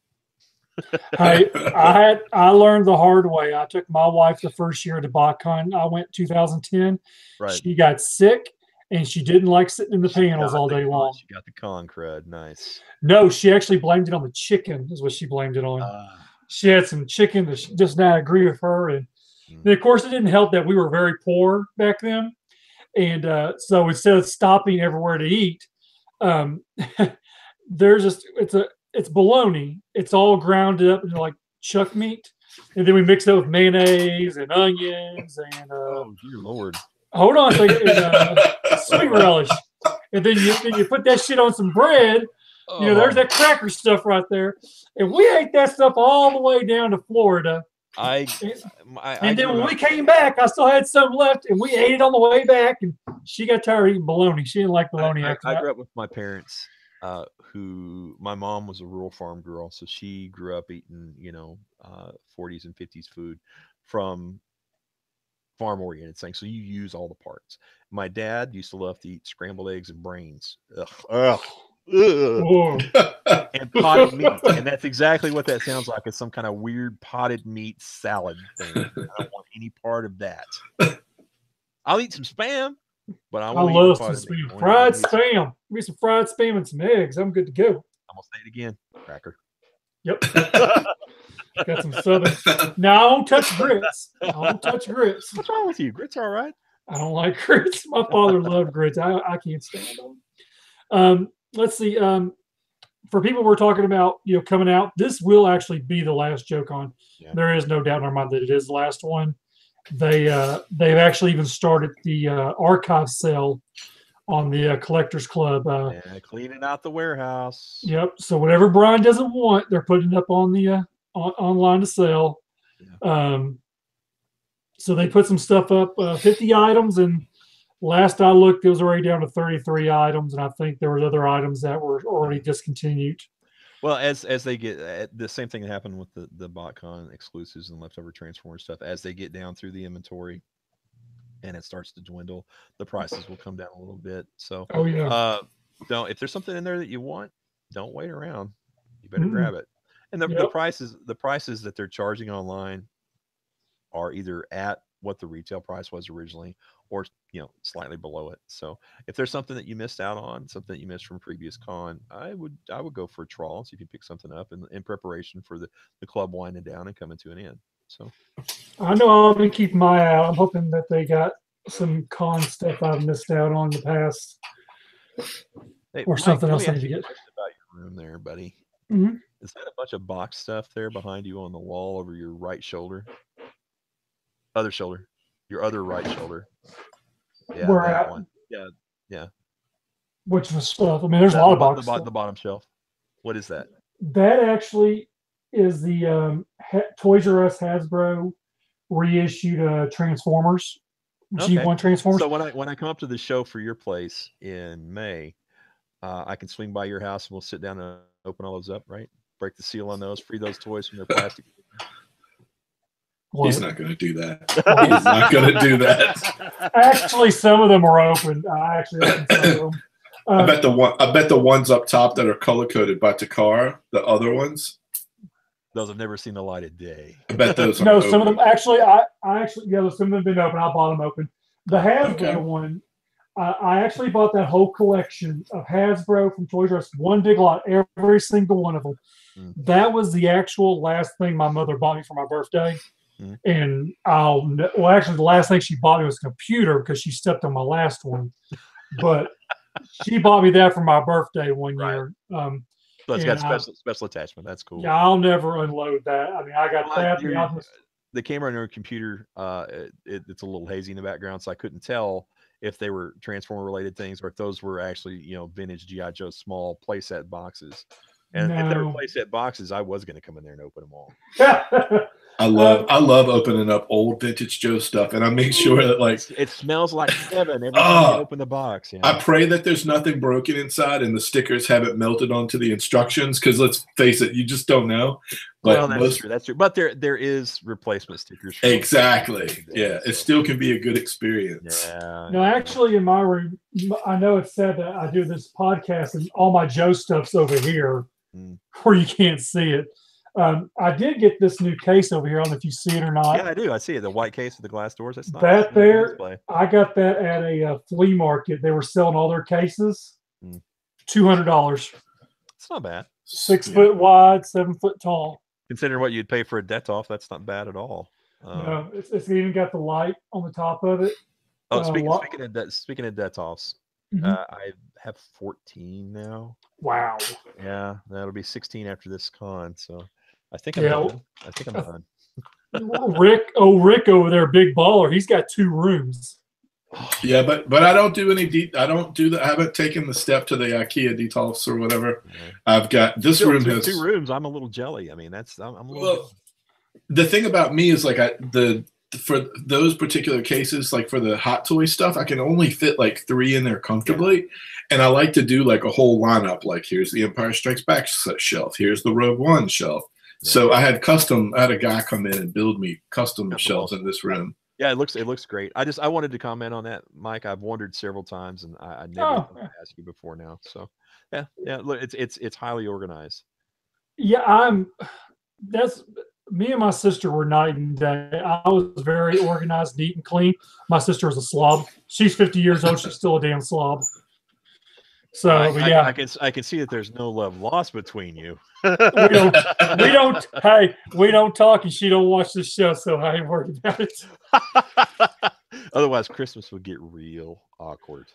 I learned the hard way. I took my wife the first year to BotCon. I went 2010. Right. She got sick and she didn't like sitting in the panels all day long. She got the con crud. Nice. No, she actually blamed it on the chicken, is what she blamed it on. She had some chicken that just not agree with her. And of course, it didn't help that we were very poor back then. And so instead of stopping everywhere to eat, it's bologna. It's all grounded up into like chuck meat, and then we mix it with mayonnaise and onions and oh dear Lord! Hold on a second, sweet relish, and then you put that shit on some bread. There's that cracker stuff right there, and we ate that stuff all the way down to Florida. And then when we came back, I still had some left, and we ate it on the way back. And she got tired of eating bologna. She didn't like bologna after that. I grew up with my parents. My mom was a rural farm girl, so she grew up eating, 40s and 50s food from farm oriented things. So you use all the parts. My dad used to love to eat scrambled eggs and brains. Ugh. And potted meat. And that's exactly what that sounds like. It's some kind of weird potted meat salad thing. I don't want any part of that. I'll eat some Spam. But I love some Spam. Fried Spam. Give me some fried Spam and some eggs. I'm good to go. I'm going to say it again. Cracker. Yep. Got some Southern. No, I don't touch grits. I don't touch grits. What's wrong with you? Grits are all right. I don't like grits. My father loved grits. I can't stand them. Let's see. For people we're talking about, coming out, this will actually be the last JoeCon. Yeah. There is no doubt in our mind that it is the last one. they've actually even started the archive sale on the Collectors Club. Yeah, cleaning out the warehouse. Yep. So whatever Brian doesn't want, they're putting it up on the online to sell. Yeah. So they put some stuff up, 50 items, and last I looked, it was already down to 33 items, and I think there were other items that were already discontinued. Well, as they get the same thing that happened with the BotCon exclusives and leftover Transformer stuff, as they get down through the inventory and it starts to dwindle, the prices will come down a little bit. So, don't, if there's something in there that you want, don't wait around. You better grab it. And the prices that they're charging online are either at what the retail price was originally, or slightly below it. So if there's something that you missed out on, something that you missed from previous con, I would go for a trawl and see if you pick something up in preparation for the club winding down and coming to an end. So I know I'll be keeping my eye out. I'm hoping that they got some con stuff I've missed out on in the past, or Mike, something else I need to get. About your room there, buddy. Mm-hmm. Is that a bunch of box stuff there behind you on the wall over your right shoulder? Other shoulder, your other right shoulder. Yeah, where that at? One. Yeah. Which was stuff. I mean, there's a lot of boxes. The bottom shelf. What is that? That actually is the Toys R Us Hasbro reissued Transformers. G1 Transformers. So when I come up to the show for your place in May, I can swing by your house and we'll sit down and open all those up, right? Break the seal on those, free those toys from their plastic. He's not going to do that. He's not going to do that. Actually, some of them are open. I actually opened some of them. I bet the ones up top that are color coded by Takara, the other ones. Those have never seen the light of day. I bet those. No, some of them actually. I actually, some of them have been open. I bought them open. The Hasbro one, I actually bought that whole collection of Hasbro from Toys R Us, one big lot, every single one of them. That was the actual last thing my mother bought me for my birthday. And actually, the last thing she bought me was a computer because she stepped on my last one. But she bought me that for my birthday one year. So it's got special attachment. That's cool. Yeah, I'll never unload that. I mean, I got that. The camera on your computer, it's a little hazy in the background, so I couldn't tell if they were Transformer related things or if those were actually vintage G.I. Joe small playset boxes. And if they were playset boxes, I was going to come in there and open them all. I love opening up old vintage Joe stuff, and I make sure that it smells like heaven every time you open the box. I pray that there's nothing broken inside and the stickers haven't melted onto the instructions, because let's face it, you just don't know. But that's true. That's true. But there is replacement stickers. Exactly. Yeah, it still can be a good experience. Yeah. No, actually, in my room, I know it's said that I do this podcast and all my Joe stuff's over here, where you can't see it. I did get this new case over here. I don't know if you see it or not. Yeah, I do. I see it. The white case with the glass doors. That's nice. That there, I got that at a flea market. They were selling all their cases. $200. It's not bad. 6 foot wide, 7 foot tall. Considering what you'd pay for a Detolf, that's not bad at all. No, it's even got the light on the top of it. Speaking of Detolfs, I have 14 now. Wow. Yeah, that'll be 16 after this con. So I think I'm done. I think I'm done. Rick over there, big baller. He's got 2 rooms. Yeah, but I don't do any. I don't do that. I haven't taken the step to the IKEA Detolfs or whatever. I've got this room has 2 rooms. I'm a little jelly. I mean, I'm a little. Well, the thing about me is for those particular cases, like for the Hot Toy stuff, I can only fit like 3 in there comfortably. And I like to do like a whole lineup. Like, here's the Empire Strikes Back shelf. Here's the Rogue One shelf. Yeah. So I had a guy come in and build me custom shelves in this room. Yeah, it looks great. I wanted to comment on that, Mike. I've wondered several times, and I never asked you before now. So yeah. Look, it's highly organized. Yeah, that's me and my sister were night and day. I was very organized, neat and clean. My sister was a slob. She's 50 years old. She's still a damn slob. So I can see that there's no love lost between you. we don't talk, and she don't watch the show, so I ain't worried about it. Otherwise, Christmas would get real awkward.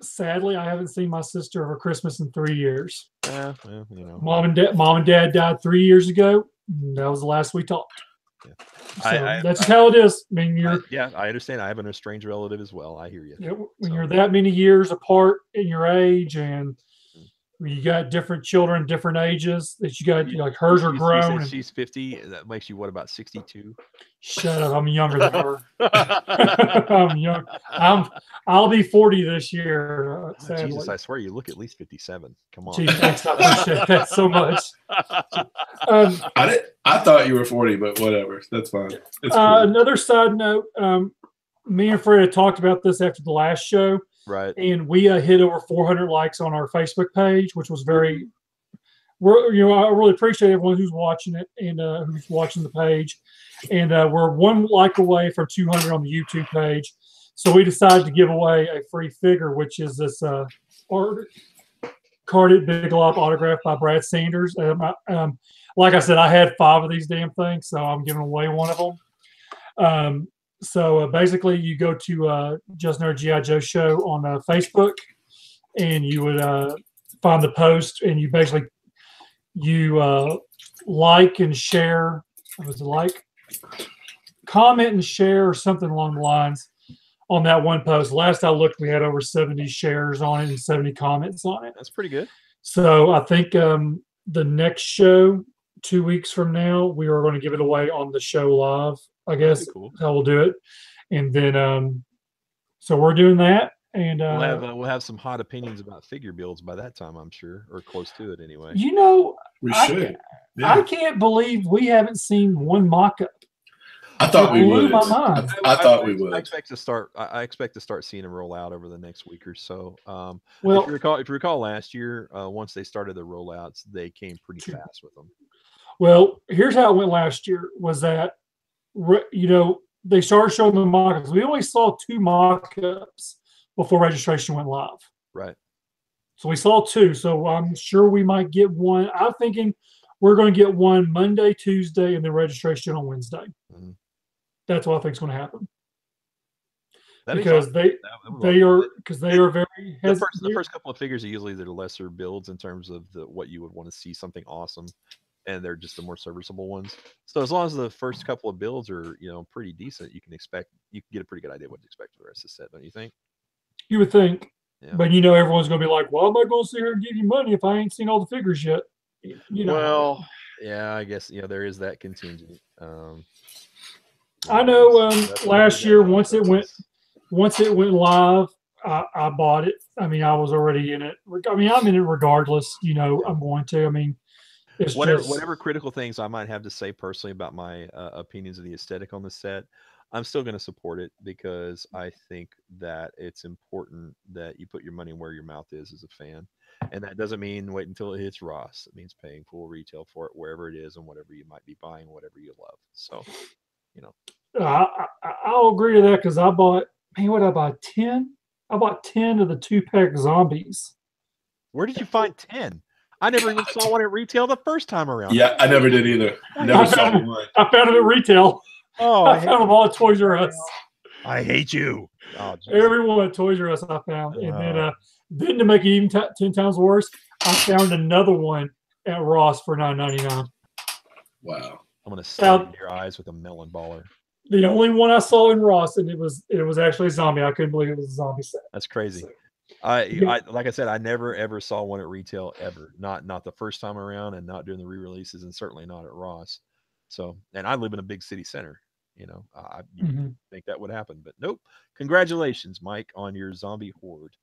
Sadly, I haven't seen my sister over Christmas in 3 years. Well, Mom and Dad died 3 years ago. That was the last we talked. So I that's just how it is. I mean, I understand. I have an estranged relative as well. I hear you. when you're that many years apart in your age, and you got different children, different ages that you got, like hers are grown. You said she's 50. That makes you what, about 62? Shut up! I'm younger than her. I'm young. I'll be 40 this year. Sadly. Jesus, I swear you look at least 57. Come on. Gee, thanks. I appreciate that so much. I thought you were 40, but whatever. That's fine. It's cool. Another side note, me and Fred had talked about this after the last show. Right. And we hit over 400 likes on our Facebook page, which was very, I really appreciate everyone who's watching it and who's watching the page. And we're 1 like away from 200 on the YouTube page. So we decided to give away a free figure, which is this carded Big Lop autographed by Brad Sanders. Like I said, I had 5 of these damn things, so I'm giving away one of them. So basically, you go to Just Nerd G.I. Joe Show on Facebook, and you would find the post, and you basically like and share. Was it like? Comment and share or something along the lines on that one post. Last I looked, we had over 70 shares on it and 70 comments on it. That's pretty good. So I think the next show, 2 weeks from now, we are going to give it away on the show live. I guess cool. How we'll do it, and then so we're doing that, and we'll have some hot opinions about figure builds by that time, I'm sure, or close to it anyway. We should. I can't believe we haven't seen one mock-up. I thought we would. My mind. I thought we would. I expect to start seeing them roll out over the next week or so. Well, if you recall last year, once they started the rollouts, they came pretty fast with them. Well, here's how it went last year. Was that they started showing the mock-ups. We only saw 2 mock-ups before registration went live. Right. So we saw 2. So I'm sure we might get one. I'm thinking we're going to get one Monday, Tuesday, and then registration on Wednesday. Mm-hmm. That's what I think is going to happen. Because they are very hesitant. The first couple of figures are usually the lesser builds in terms of what you would want to see something awesome. And they're just the more serviceable ones. So as long as the first couple of builds are, pretty decent, you can get a pretty good idea what to expect for the rest of the set, don't you think? You would think. Yeah. But everyone's going to be like, well, am I going to sit here and give you money if I ain't seen all the figures yet? Well, yeah, I guess, there is that contingent. I know last year, once it went live, I bought it. I mean, I was already in it. I mean, I'm in it regardless, I'm going to. I mean, whatever critical things I might have to say personally about my opinions of the aesthetic on the set, I'm still going to support it because I think that it's important that you put your money where your mouth is as a fan. And that doesn't mean wait until it hits Ross. It means paying full retail for it wherever it is and whatever you might be buying, whatever you love. So, I'll agree to that because I bought, what I bought 10? I bought 10 of the 2-pack zombies. Where did you find 10? I never even saw one at retail the first time around. Yeah, I never did either. Never saw one. I found it at retail. Oh, I found them all at Toys R Us. I hate you. Oh, everyone at Toys R Us I found. And then to make it even 10 times worse, I found another one at Ross for $9.99. Wow. I'm going to stab in your eyes with a melon baller. The only one I saw in Ross, and it was actually a zombie. I couldn't believe it was a zombie set. That's crazy. So, I like I said, I never ever saw one at retail ever. Not the first time around, and not during the re-releases, and certainly not at Ross. So, and I live in a big city center. I think that would happen, but nope. Congratulations, Mike, on your zombie horde.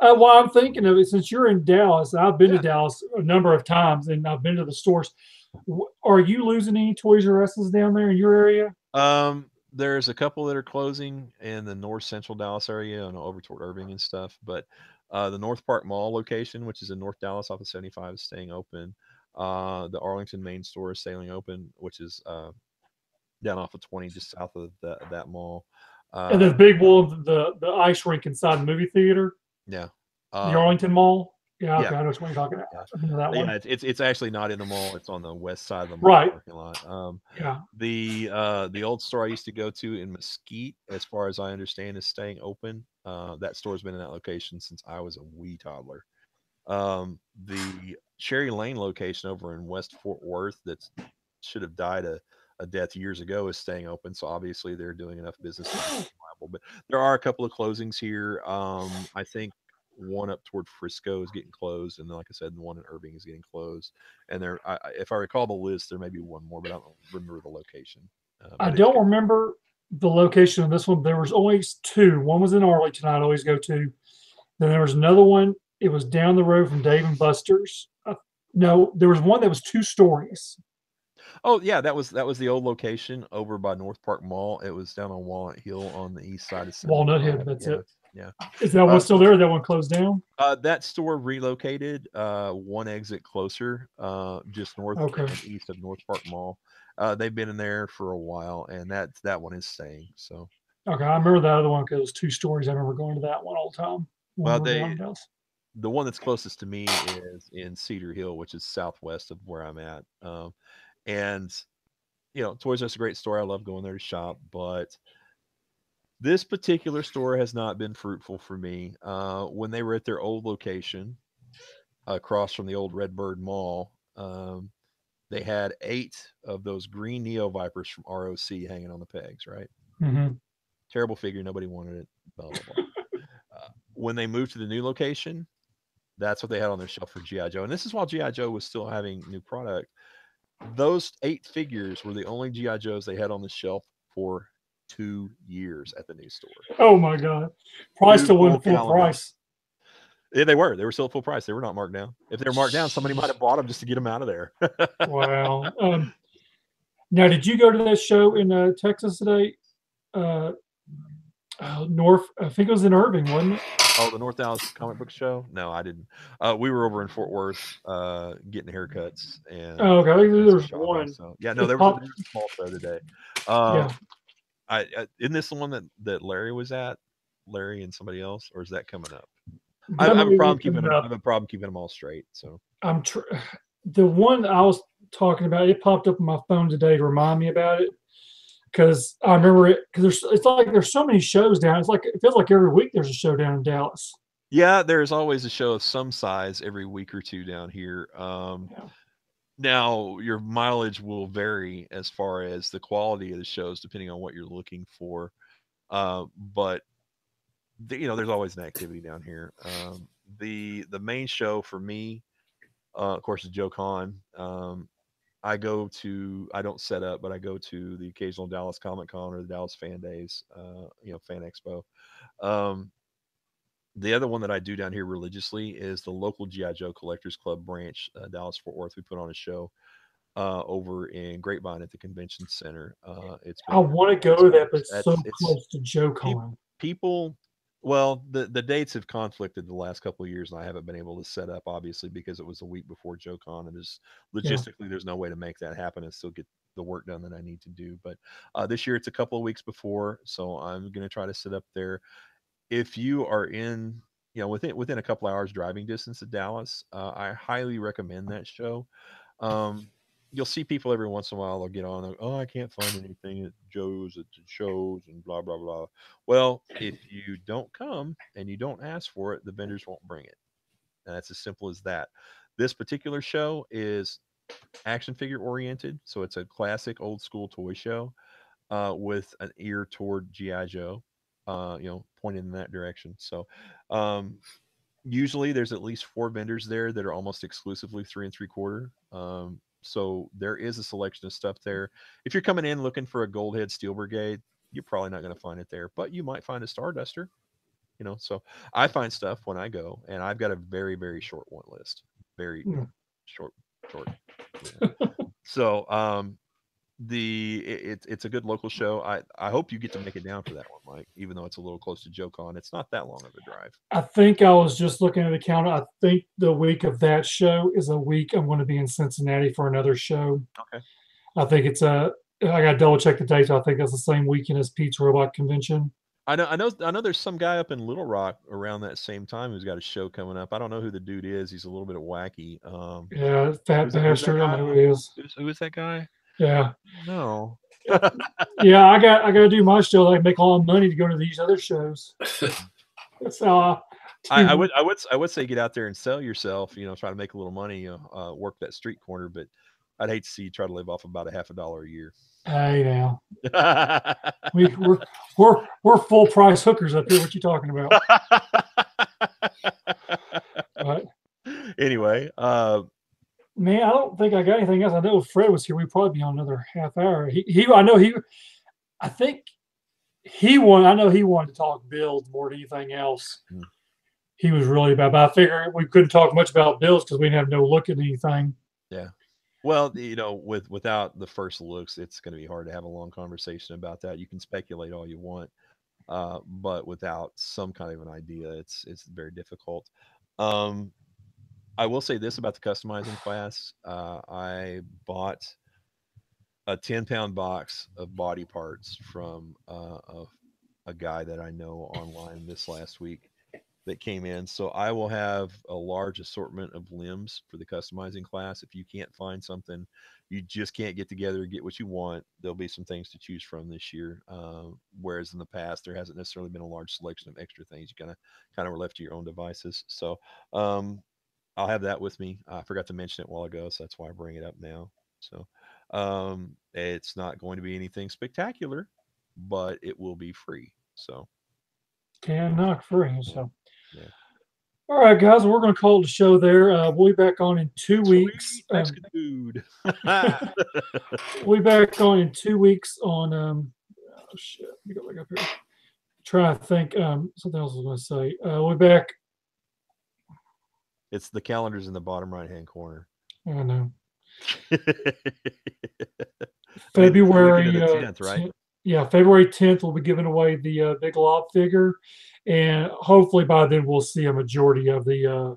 Well, I'm thinking of it since you're in Dallas. I've been to Dallas a number of times, and I've been to the stores. Are you losing any Toys R Us's down there in your area? There's a couple that are closing in the north central Dallas area and over toward Irving and stuff. But the North Park Mall location, which is in North Dallas off of 75, is staying open. The Arlington main store is staying open, which is down off of 20, just south of that mall. And the big one, the ice rink inside the movie theater. Yeah. The Arlington Mall. Yeah, okay, yeah. I know what you're talking about. That one. Yeah, it's actually not in the mall. It's on the west side of the mall parking lot. Yeah. The old store I used to go to in Mesquite, as far as I understand, is staying open. That store's been in that location since I was a wee toddler. The Cherry Lane location over in West Fort Worth, that's should have died a death years ago is staying open. So obviously they're doing enough business to be viable. But there are a couple of closings here. I think one up toward Frisco is getting closed, and then, like I said, the one in Irving is getting closed. And if I recall the list, there may be one more, but I don't remember the location. I don't remember the location of this one. There was always two. One was in Arlington. I'd always go to. Then there was another one. It was down the road from Dave and Buster's. No, there was one that was 2 stories. Oh yeah, that was the old location over by North Park Mall. It was down on Walnut Hill on the east side of Walnut Hill. That's it. Yeah. Is that one still there? That one closed down? That store relocated one exit closer, just north and east of North Park Mall. They've been in there for a while, and that one is staying. So okay, I remember that other one because it was 2 stories. I remember going to that one all the time. Well, the one that's closest to me is in Cedar Hill, which is southwest of where I'm at. And Toys R Us is a great store. I love going there to shop, but this particular store has not been fruitful for me. When they were at their old location across from the old Redbird Mall, they had 8 of those green Neo Vipers from ROC hanging on the pegs, right? Mm-hmm. Terrible figure. Nobody wanted it. Blah, blah, blah. When they moved to the new location, that's what they had on their shelf for G.I. Joe. And this is while G.I. Joe was still having new product. Those 8 figures were the only G.I. Joes they had on the shelf for 2 years at the new store. Oh my God. Probably still wasn't full price. Yeah, they were. They were still at full price. They were not marked down. If they were marked down, somebody might have bought them just to get them out of there. Wow. Now, did you go to that show in Texas today? North, I think it was in Irving, wasn't it? Oh, the North Dallas Comic Book Show? No, I didn't. We were over in Fort Worth getting haircuts. And okay, there was one. So, yeah, no, there was a small show today. Isn't this the one that Larry was at? Larry and somebody else, or is that coming up? I have a problem keeping them all straight. So the one I was talking about, it popped up on my phone today to remind me about it. Because I remember it. Because it's like there's so many shows down. It feels like every week there's a show down in Dallas. Yeah, there's always a show of some size every week or two down here. Now your mileage will vary as far as the quality of the shows, depending on what you're looking for. But there's always an activity down here. The main show for me, of course, is Joe Con. I don't set up, but I go to the occasional Dallas Comic Con or the Dallas Fan Days, Fan Expo. The other one that I do down here religiously is the local G.I. Joe Collectors Club branch, Dallas Fort Worth. We put on a show over in Grapevine at the Convention Center. I want to go to that, but it's so close to Joe Con. Well, the dates have conflicted the last couple of years, and I haven't been able to set up, obviously, because it was a week before Joe Con, and logistically, there's no way to make that happen and still get the work done that I need to do. But this year, it's a couple of weeks before, so I'm going to try to sit up there. If you are in, within a couple hours driving distance of Dallas, I highly recommend that show. You'll see people every once in a while. They'll get on. I can't find anything at Joe's at the shows and blah blah blah. Well, if you don't come and you don't ask for it, the vendors won't bring it. And that's as simple as that. This particular show is action figure oriented, so it's a classic old school toy show with an ear toward G.I. Joe, pointed in that direction. So usually there's at least 4 vendors there that are almost exclusively 3 3/4. So there is a selection of stuff there. If you're coming in looking for a Goldhead Steel Brigade, you're probably not going to find it there, but you might find a Starduster, so I find stuff when I go, and I've got a very, very short one list, very short. Yeah. So, it's a good local show. I hope you get to make it down for that one, Mike, even though it's a little close to Joe Con. It's not that long of a drive. I think I was just looking at the calendar. I think the week of that show is a week I'm going to be in Cincinnati for another show. Okay. I think it's I got to double check the dates. I think that's the same weekend as Pete's Robot Convention. I know there's some guy up in Little Rock around that same time who's got a show coming up. I don't know who the dude is. He's a little bit wacky. Yeah, fat bastard. I don't know who he is. Who is that guy? Yeah. No. Yeah, I got to do my show. I make all the money to go to these other shows. That's how I would say get out there and sell yourself. Try to make a little money. Work that street corner. But I'd hate to see you try to live off about $50 a year. Hey now, we're full price hookers up here. What you talking about? But Anyway, man, I don't think I got anything else. I know if Fred was here, we'd probably be on another half hour. I know he, I think he wanted. I know he wanted to talk builds more than anything else. He was really bad, but I figured we couldn't talk much about builds because we didn't have no look at anything. Yeah. Well, without the first looks, it's going to be hard to have a long conversation about that. You can speculate all you want, but without some kind of an idea, it's very difficult. Um, I will say this about the customizing class: I bought a 10-pound box of body parts from a guy that I know online this last week that came in. So I will have a large assortment of limbs for the customizing class. If you can't find something, you just can't get together and get what you want, there'll be some things to choose from this year. Whereas in the past, there hasn't necessarily been a large selection of extra things. You kind of were left to your own devices. So I'll have that with me. I forgot to mention it a while ago, so that's why I bring it up now. So it's not going to be anything spectacular, but it will be free. So Can knock free. yeah, So, yeah. all right, guys, we're going to call it a show there. We'll be back on in 2 weeks. Sweet Mexican food. We'll be back on in 2 weeks on. Oh shit! Let me go back up here. Try to think. Something else I was going to say. We'll be back. It's the calendars in the bottom right hand corner. I know. I mean, the weekend February of the 10th, right? Yeah, February 10th, we'll be giving away the big lob figure, and hopefully by then we'll see a majority of Yeah.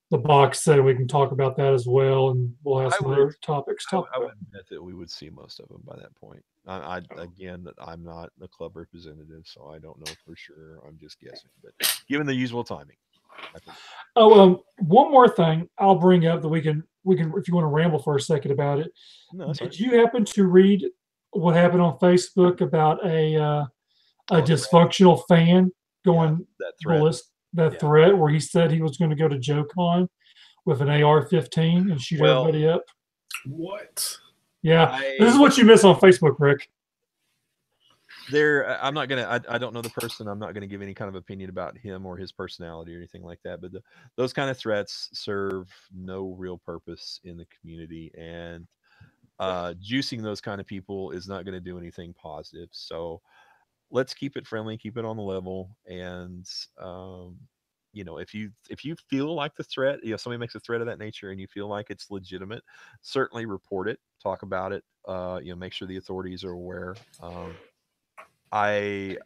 the box set. We can talk about that as well, and we'll have I some would- other topics. to talk I about. would bet that we would see most of them by that point. Again, that I'm not the club representative, so I don't know for sure. I'm just guessing, but given the usual timing, I think. Oh, one more thing I'll bring up that we can if you want to ramble for a second about it. No, that's fine. Did you happen to read what happened on Facebook about a dysfunctional fan going that thread. ballistic? That Yeah. threat where he said he was going to go to JoeCon with an AR-15 and shoot Well, everybody up. What? Yeah, this is what you miss on Facebook, Rick. I'm not gonna. I don't know the person. I'm not gonna give any kind of opinion about him or his personality or anything like that. But those kind of threats serve no real purpose in the community, and juicing those kind of people is not going to do anything positive. So let's keep it friendly, keep it on the level, and if you feel like the threat, somebody makes a threat of that nature and you feel like it's legitimate, certainly report it, talk about it. Make sure the authorities are aware. I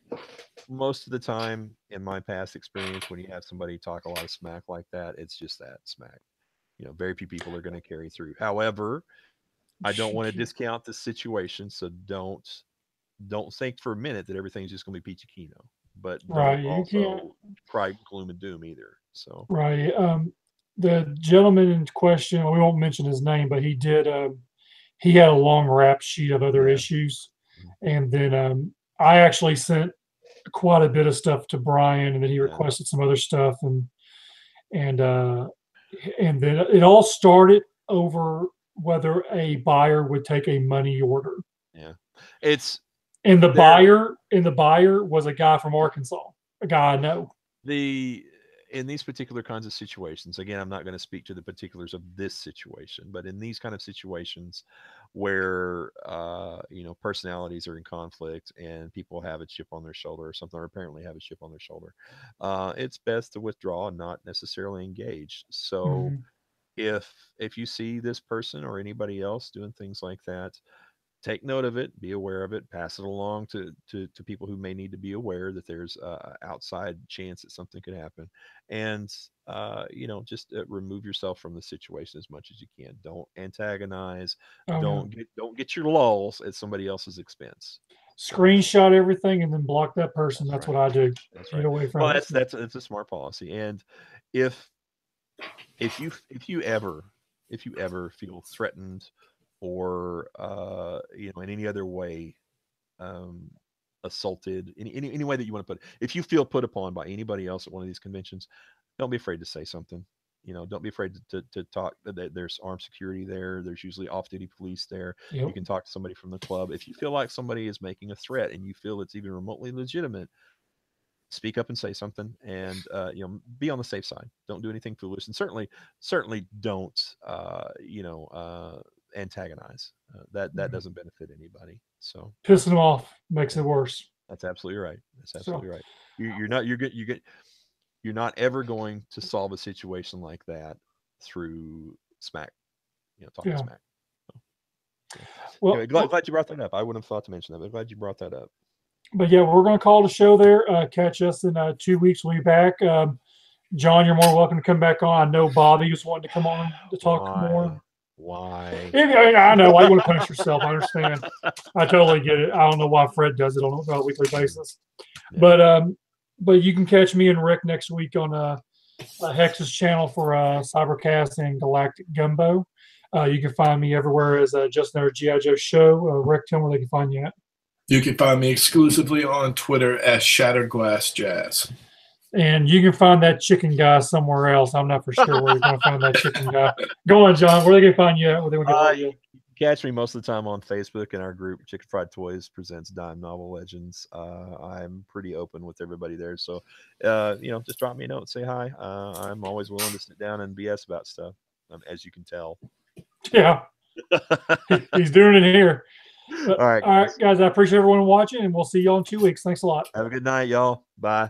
most of the time in my past experience, when you have somebody talk a lot of smack like that, it's just that smack. Very few people are going to carry through. However, I don't want to discount the situation, so don't think for a minute that everything's just going to be peachy kino, but don't also cry gloom and doom either. So right, the gentleman in question, we won't mention his name, but he did. He had a long rap sheet of other issues, and then I actually sent quite a bit of stuff to Brian, and then he requested some other stuff, and then it all started over whether a buyer would take a money order. Yeah, and the buyer was a guy from Arkansas, a guy I know. In these particular kinds of situations, again, I'm not going to speak to the particulars of this situation, but in these kind of situations where personalities are in conflict and people have a chip on their shoulder or something, or apparently have a chip on their shoulder, it's best to withdraw and not necessarily engage. So if you see this person or anybody else doing things like that, take note of it, be aware of it, pass it along to people who may need to be aware that there's a outside chance that something could happen, and just remove yourself from the situation as much as you can. Don't antagonize. Don't get your lulls at somebody else's expense. Screenshot everything and then block that person. That's what I do. That's Get right. away from Well, it. that's a smart policy. And if you ever feel threatened or in any other way assaulted, any way that you want to put it, if you feel put upon by anybody else at one of these conventions, don't be afraid to say something. don't be afraid to talk. There's armed security there. There's usually off-duty police there. Yep. You can talk to somebody from the club. If you feel like somebody is making a threat and you feel it's even remotely legitimate, speak up and say something, and be on the safe side. Don't do anything foolish, and certainly don't antagonize. That doesn't benefit anybody. So pissing them off makes it worse. that's absolutely right. That's absolutely right. You're not ever going to solve a situation like that through smack. Talking smack. So, Well, anyway, glad you brought that up. I wouldn't have thought to mention that, but glad you brought that up. But yeah, we're going to call the show there. Catch us in 2 weeks. We'll be back. John, you're more welcome to come back on. I know Bobby was wanting to come on to talk more. Why? I know. Why you want to punish yourself? I understand. I totally get it. I don't know why Fred does it on a weekly basis. Yeah. But you can catch me and Rick next week on Hex's channel for Cybercast and Galactic Gumbo. You can find me everywhere as Just Another G.I. Joe Show. Rick, tell me where they can find you at. You can find me exclusively on Twitter as Shatterglass Jazz. And you can find that chicken guy somewhere else. I'm not for sure where you're going to find that chicken guy. Go on, John. Where are they going to find you at? Where they going to catch me most of the time on Facebook in our group, Chicken Fried Toys Presents Dime Novel Legends. I'm pretty open with everybody there. So, just drop me a note, say hi. I'm always willing to sit down and BS about stuff, as you can tell. Yeah. He's doing it here. All right, guys. I appreciate everyone watching, and we'll see you all in 2 weeks. Thanks a lot. Have a good night, y'all. Bye.